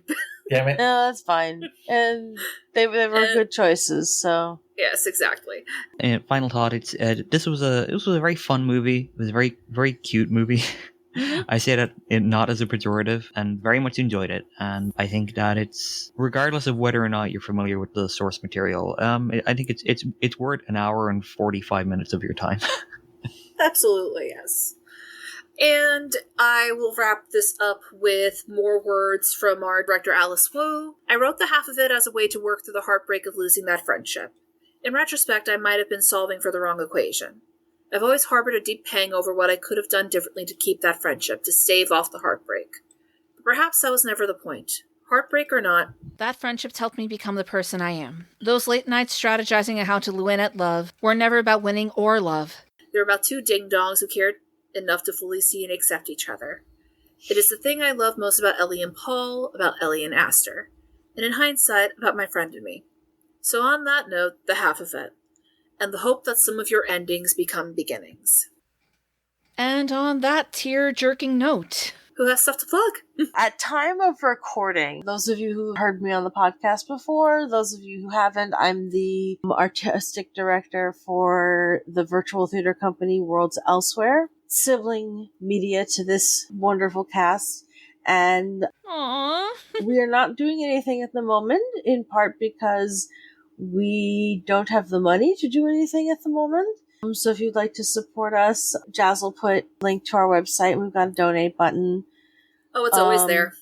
Damn it. No, that's fine. And they were good choices, so. Yes, exactly. And final thought: this was a very fun movie. It was a very, very cute movie. I say that not as a pejorative, and very much enjoyed it. And I think that it's, regardless of whether or not you're familiar with the source material, I think it's worth an hour and 45 minutes of your time. Absolutely, yes. And I will wrap this up with more words from our director Alice Wu. I wrote the half of it as a way to work through the heartbreak of losing that friendship. In retrospect, I might have been solving for the wrong equation. I've always harbored a deep pang over what I could have done differently to keep that friendship, to stave off the heartbreak. But perhaps that was never the point. Heartbreak or not. That friendship's helped me become the person I am. Those late nights strategizing on how to win at love were never about winning or love. They were about two ding-dongs who cared enough to fully see and accept each other. It is the thing I love most about Ellie and Paul, about Ellie and Aster, and in hindsight, about my friend and me. So on that note, the half of it. And the hope that some of your endings become beginnings. And on that tear-jerking note, who has stuff to plug? At time of recording, those of you who heard me on the podcast before, those of you who haven't, I'm the artistic director for the virtual theater company Worlds Elsewhere, sibling media to this wonderful cast. And we are not doing anything at the moment, in part because we don't have the money to do anything at the moment. So if you'd like to support us, Jazz will put a link to our website. We've got a donate button. Oh, it's always there.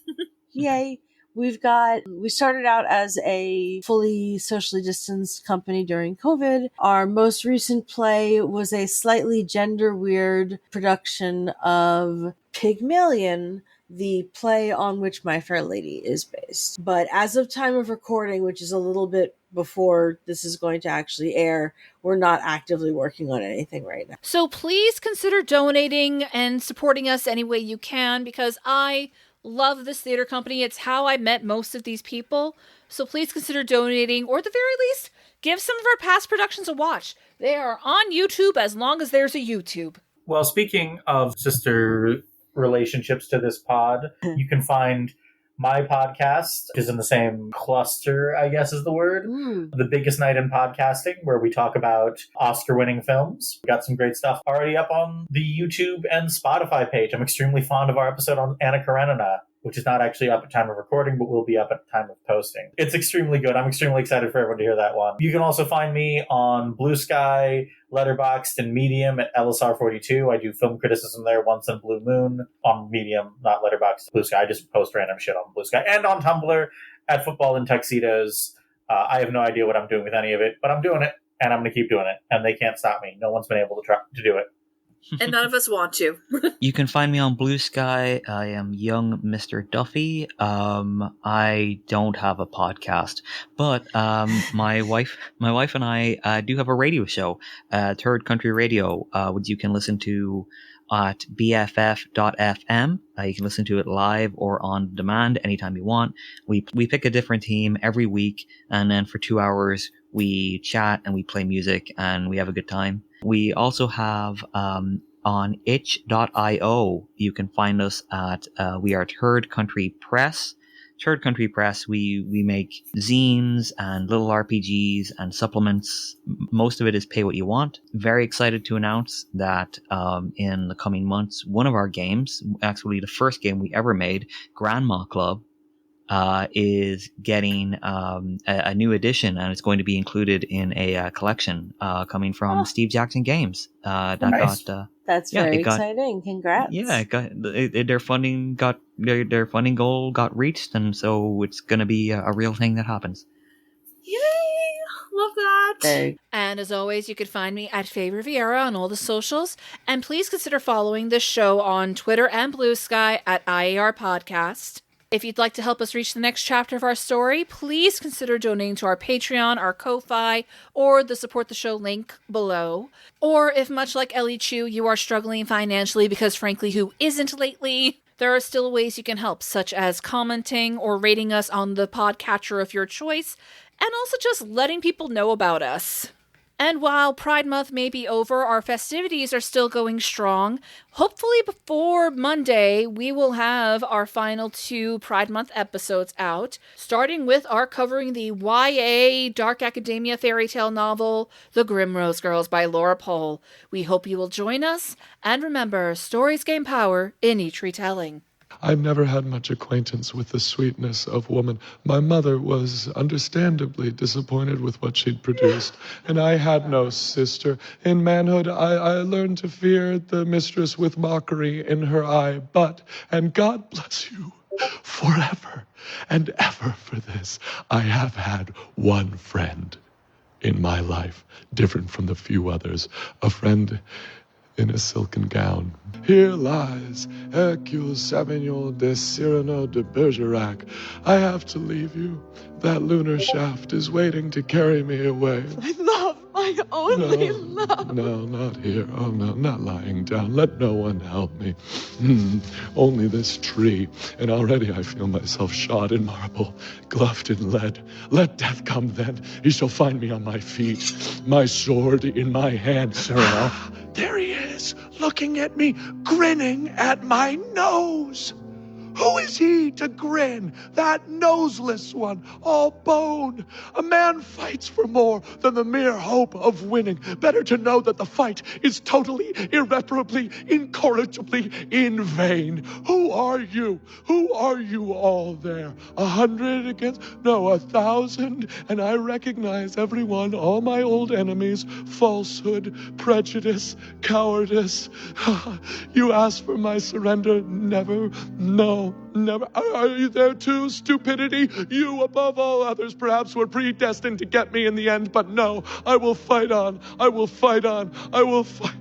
Yay. We started out as a fully socially distanced company during COVID. Our most recent play was a slightly gender weird production of Pygmalion, the play on which My Fair Lady is based. But as of time of recording, which is a little bit before this is going to actually air, we're not actively working on anything right now. So please consider donating and supporting us any way you can, because I love this theater company. It's how I met most of these people. So please consider donating, or at the very least, give some of our past productions a watch. They are on YouTube as long as there's a YouTube. Well, speaking of sister relationships to this pod, you can find my podcast, which is in the same cluster, I guess is the word. The Biggest Night in Podcasting, where we talk about Oscar-winning films. We got some great stuff already up on the YouTube and Spotify page. I'm extremely fond of our episode on Anna Karenina, which is not actually up at time of recording, but will be up at time of posting. It's extremely good. I'm extremely excited for everyone to hear that one. You can also find me on Blue Sky, Letterboxd, and Medium at LSR42. I do film criticism there once in Blue Moon on Medium, not Letterboxd, Blue Sky. I just post random shit on Blue Sky. And on Tumblr at Football in Tuxedos. I have no idea what I'm doing with any of it, but I'm doing it, and I'm going to keep doing it, and they can't stop me. No one's been able to do it. And none of us want to. You can find me on Blue Sky. I am young Mr. Duffy. I don't have a podcast, but my wife and I do have a radio show, Third Country Radio, which you can listen to at bff.fm. You can listen to it live or on demand anytime you want. We pick a different theme every week, and then for 2 hours we chat and we play music and we have a good time. We also have on itch.io, you can find us at we are Third Country Press. Third Country Press, we make zines and little RPGs and supplements. Most of it is pay what you want. Very excited to announce that in the coming months, one of our games, actually the first game we ever made, Grandma Club, is getting a new edition, and it's going to be included in a collection coming from Steve Jackson Games. That's very exciting. Congrats! Yeah, their funding their funding goal got reached, and so it's going to be a real thing that happens. Yay! Love that. And as always, you can find me at Faye Riviera on all the socials, and please consider following this show on Twitter and Blue Sky at IAR Podcast. If you'd like to help us reach the next chapter of our story, please consider donating to our Patreon, our Ko-Fi, or the Support the Show link below. Or if, much like Ellie Chu, you are struggling financially because, frankly, who isn't lately? There are still ways you can help, such as commenting or rating us on the podcatcher of your choice, and also just letting people know about us. And while Pride Month may be over, our festivities are still going strong. Hopefully before Monday, we will have our final 2 Pride Month episodes out, starting with our covering the YA Dark Academia fairy tale novel, The Grimrose Girls by Laura Pohl. We hope you will join us, and remember, stories gain power in each retelling. I've never had much acquaintance with the sweetness of woman. My mother was understandably disappointed with what she'd produced, and I had no sister. In manhood, I learned to fear the mistress with mockery in her eye. But, and God bless you, forever and ever for this, I have had one friend in my life, different from the few others, a friend in a silken gown. Here lies Hercule Sauvignon de Cyrano de Bergerac. I have to leave you. That lunar shaft is waiting to carry me away. My love, my only love. No, not here. Oh, no, not lying down. Let no one help me. Only this tree. And already I feel myself shod in marble, gloved in lead. Let death come then. He shall find me on my feet, my sword in my hand. Cyrano. There he is, looking at me, grinning at my nose. Who is he to grin? That noseless one, all bone. A man fights for more than the mere hope of winning. Better to know that the fight is totally, irreparably, incorrigibly in vain. Who are you? Who are you all there? 100 against? No, 1,000. And I recognize everyone, all my old enemies, falsehood, prejudice, cowardice. You asked for my surrender, never, no. Never. Are you there too? Stupidity? You, above all others, perhaps were predestined to get me in the end, but no. I will fight on. I will fight on. I will fight.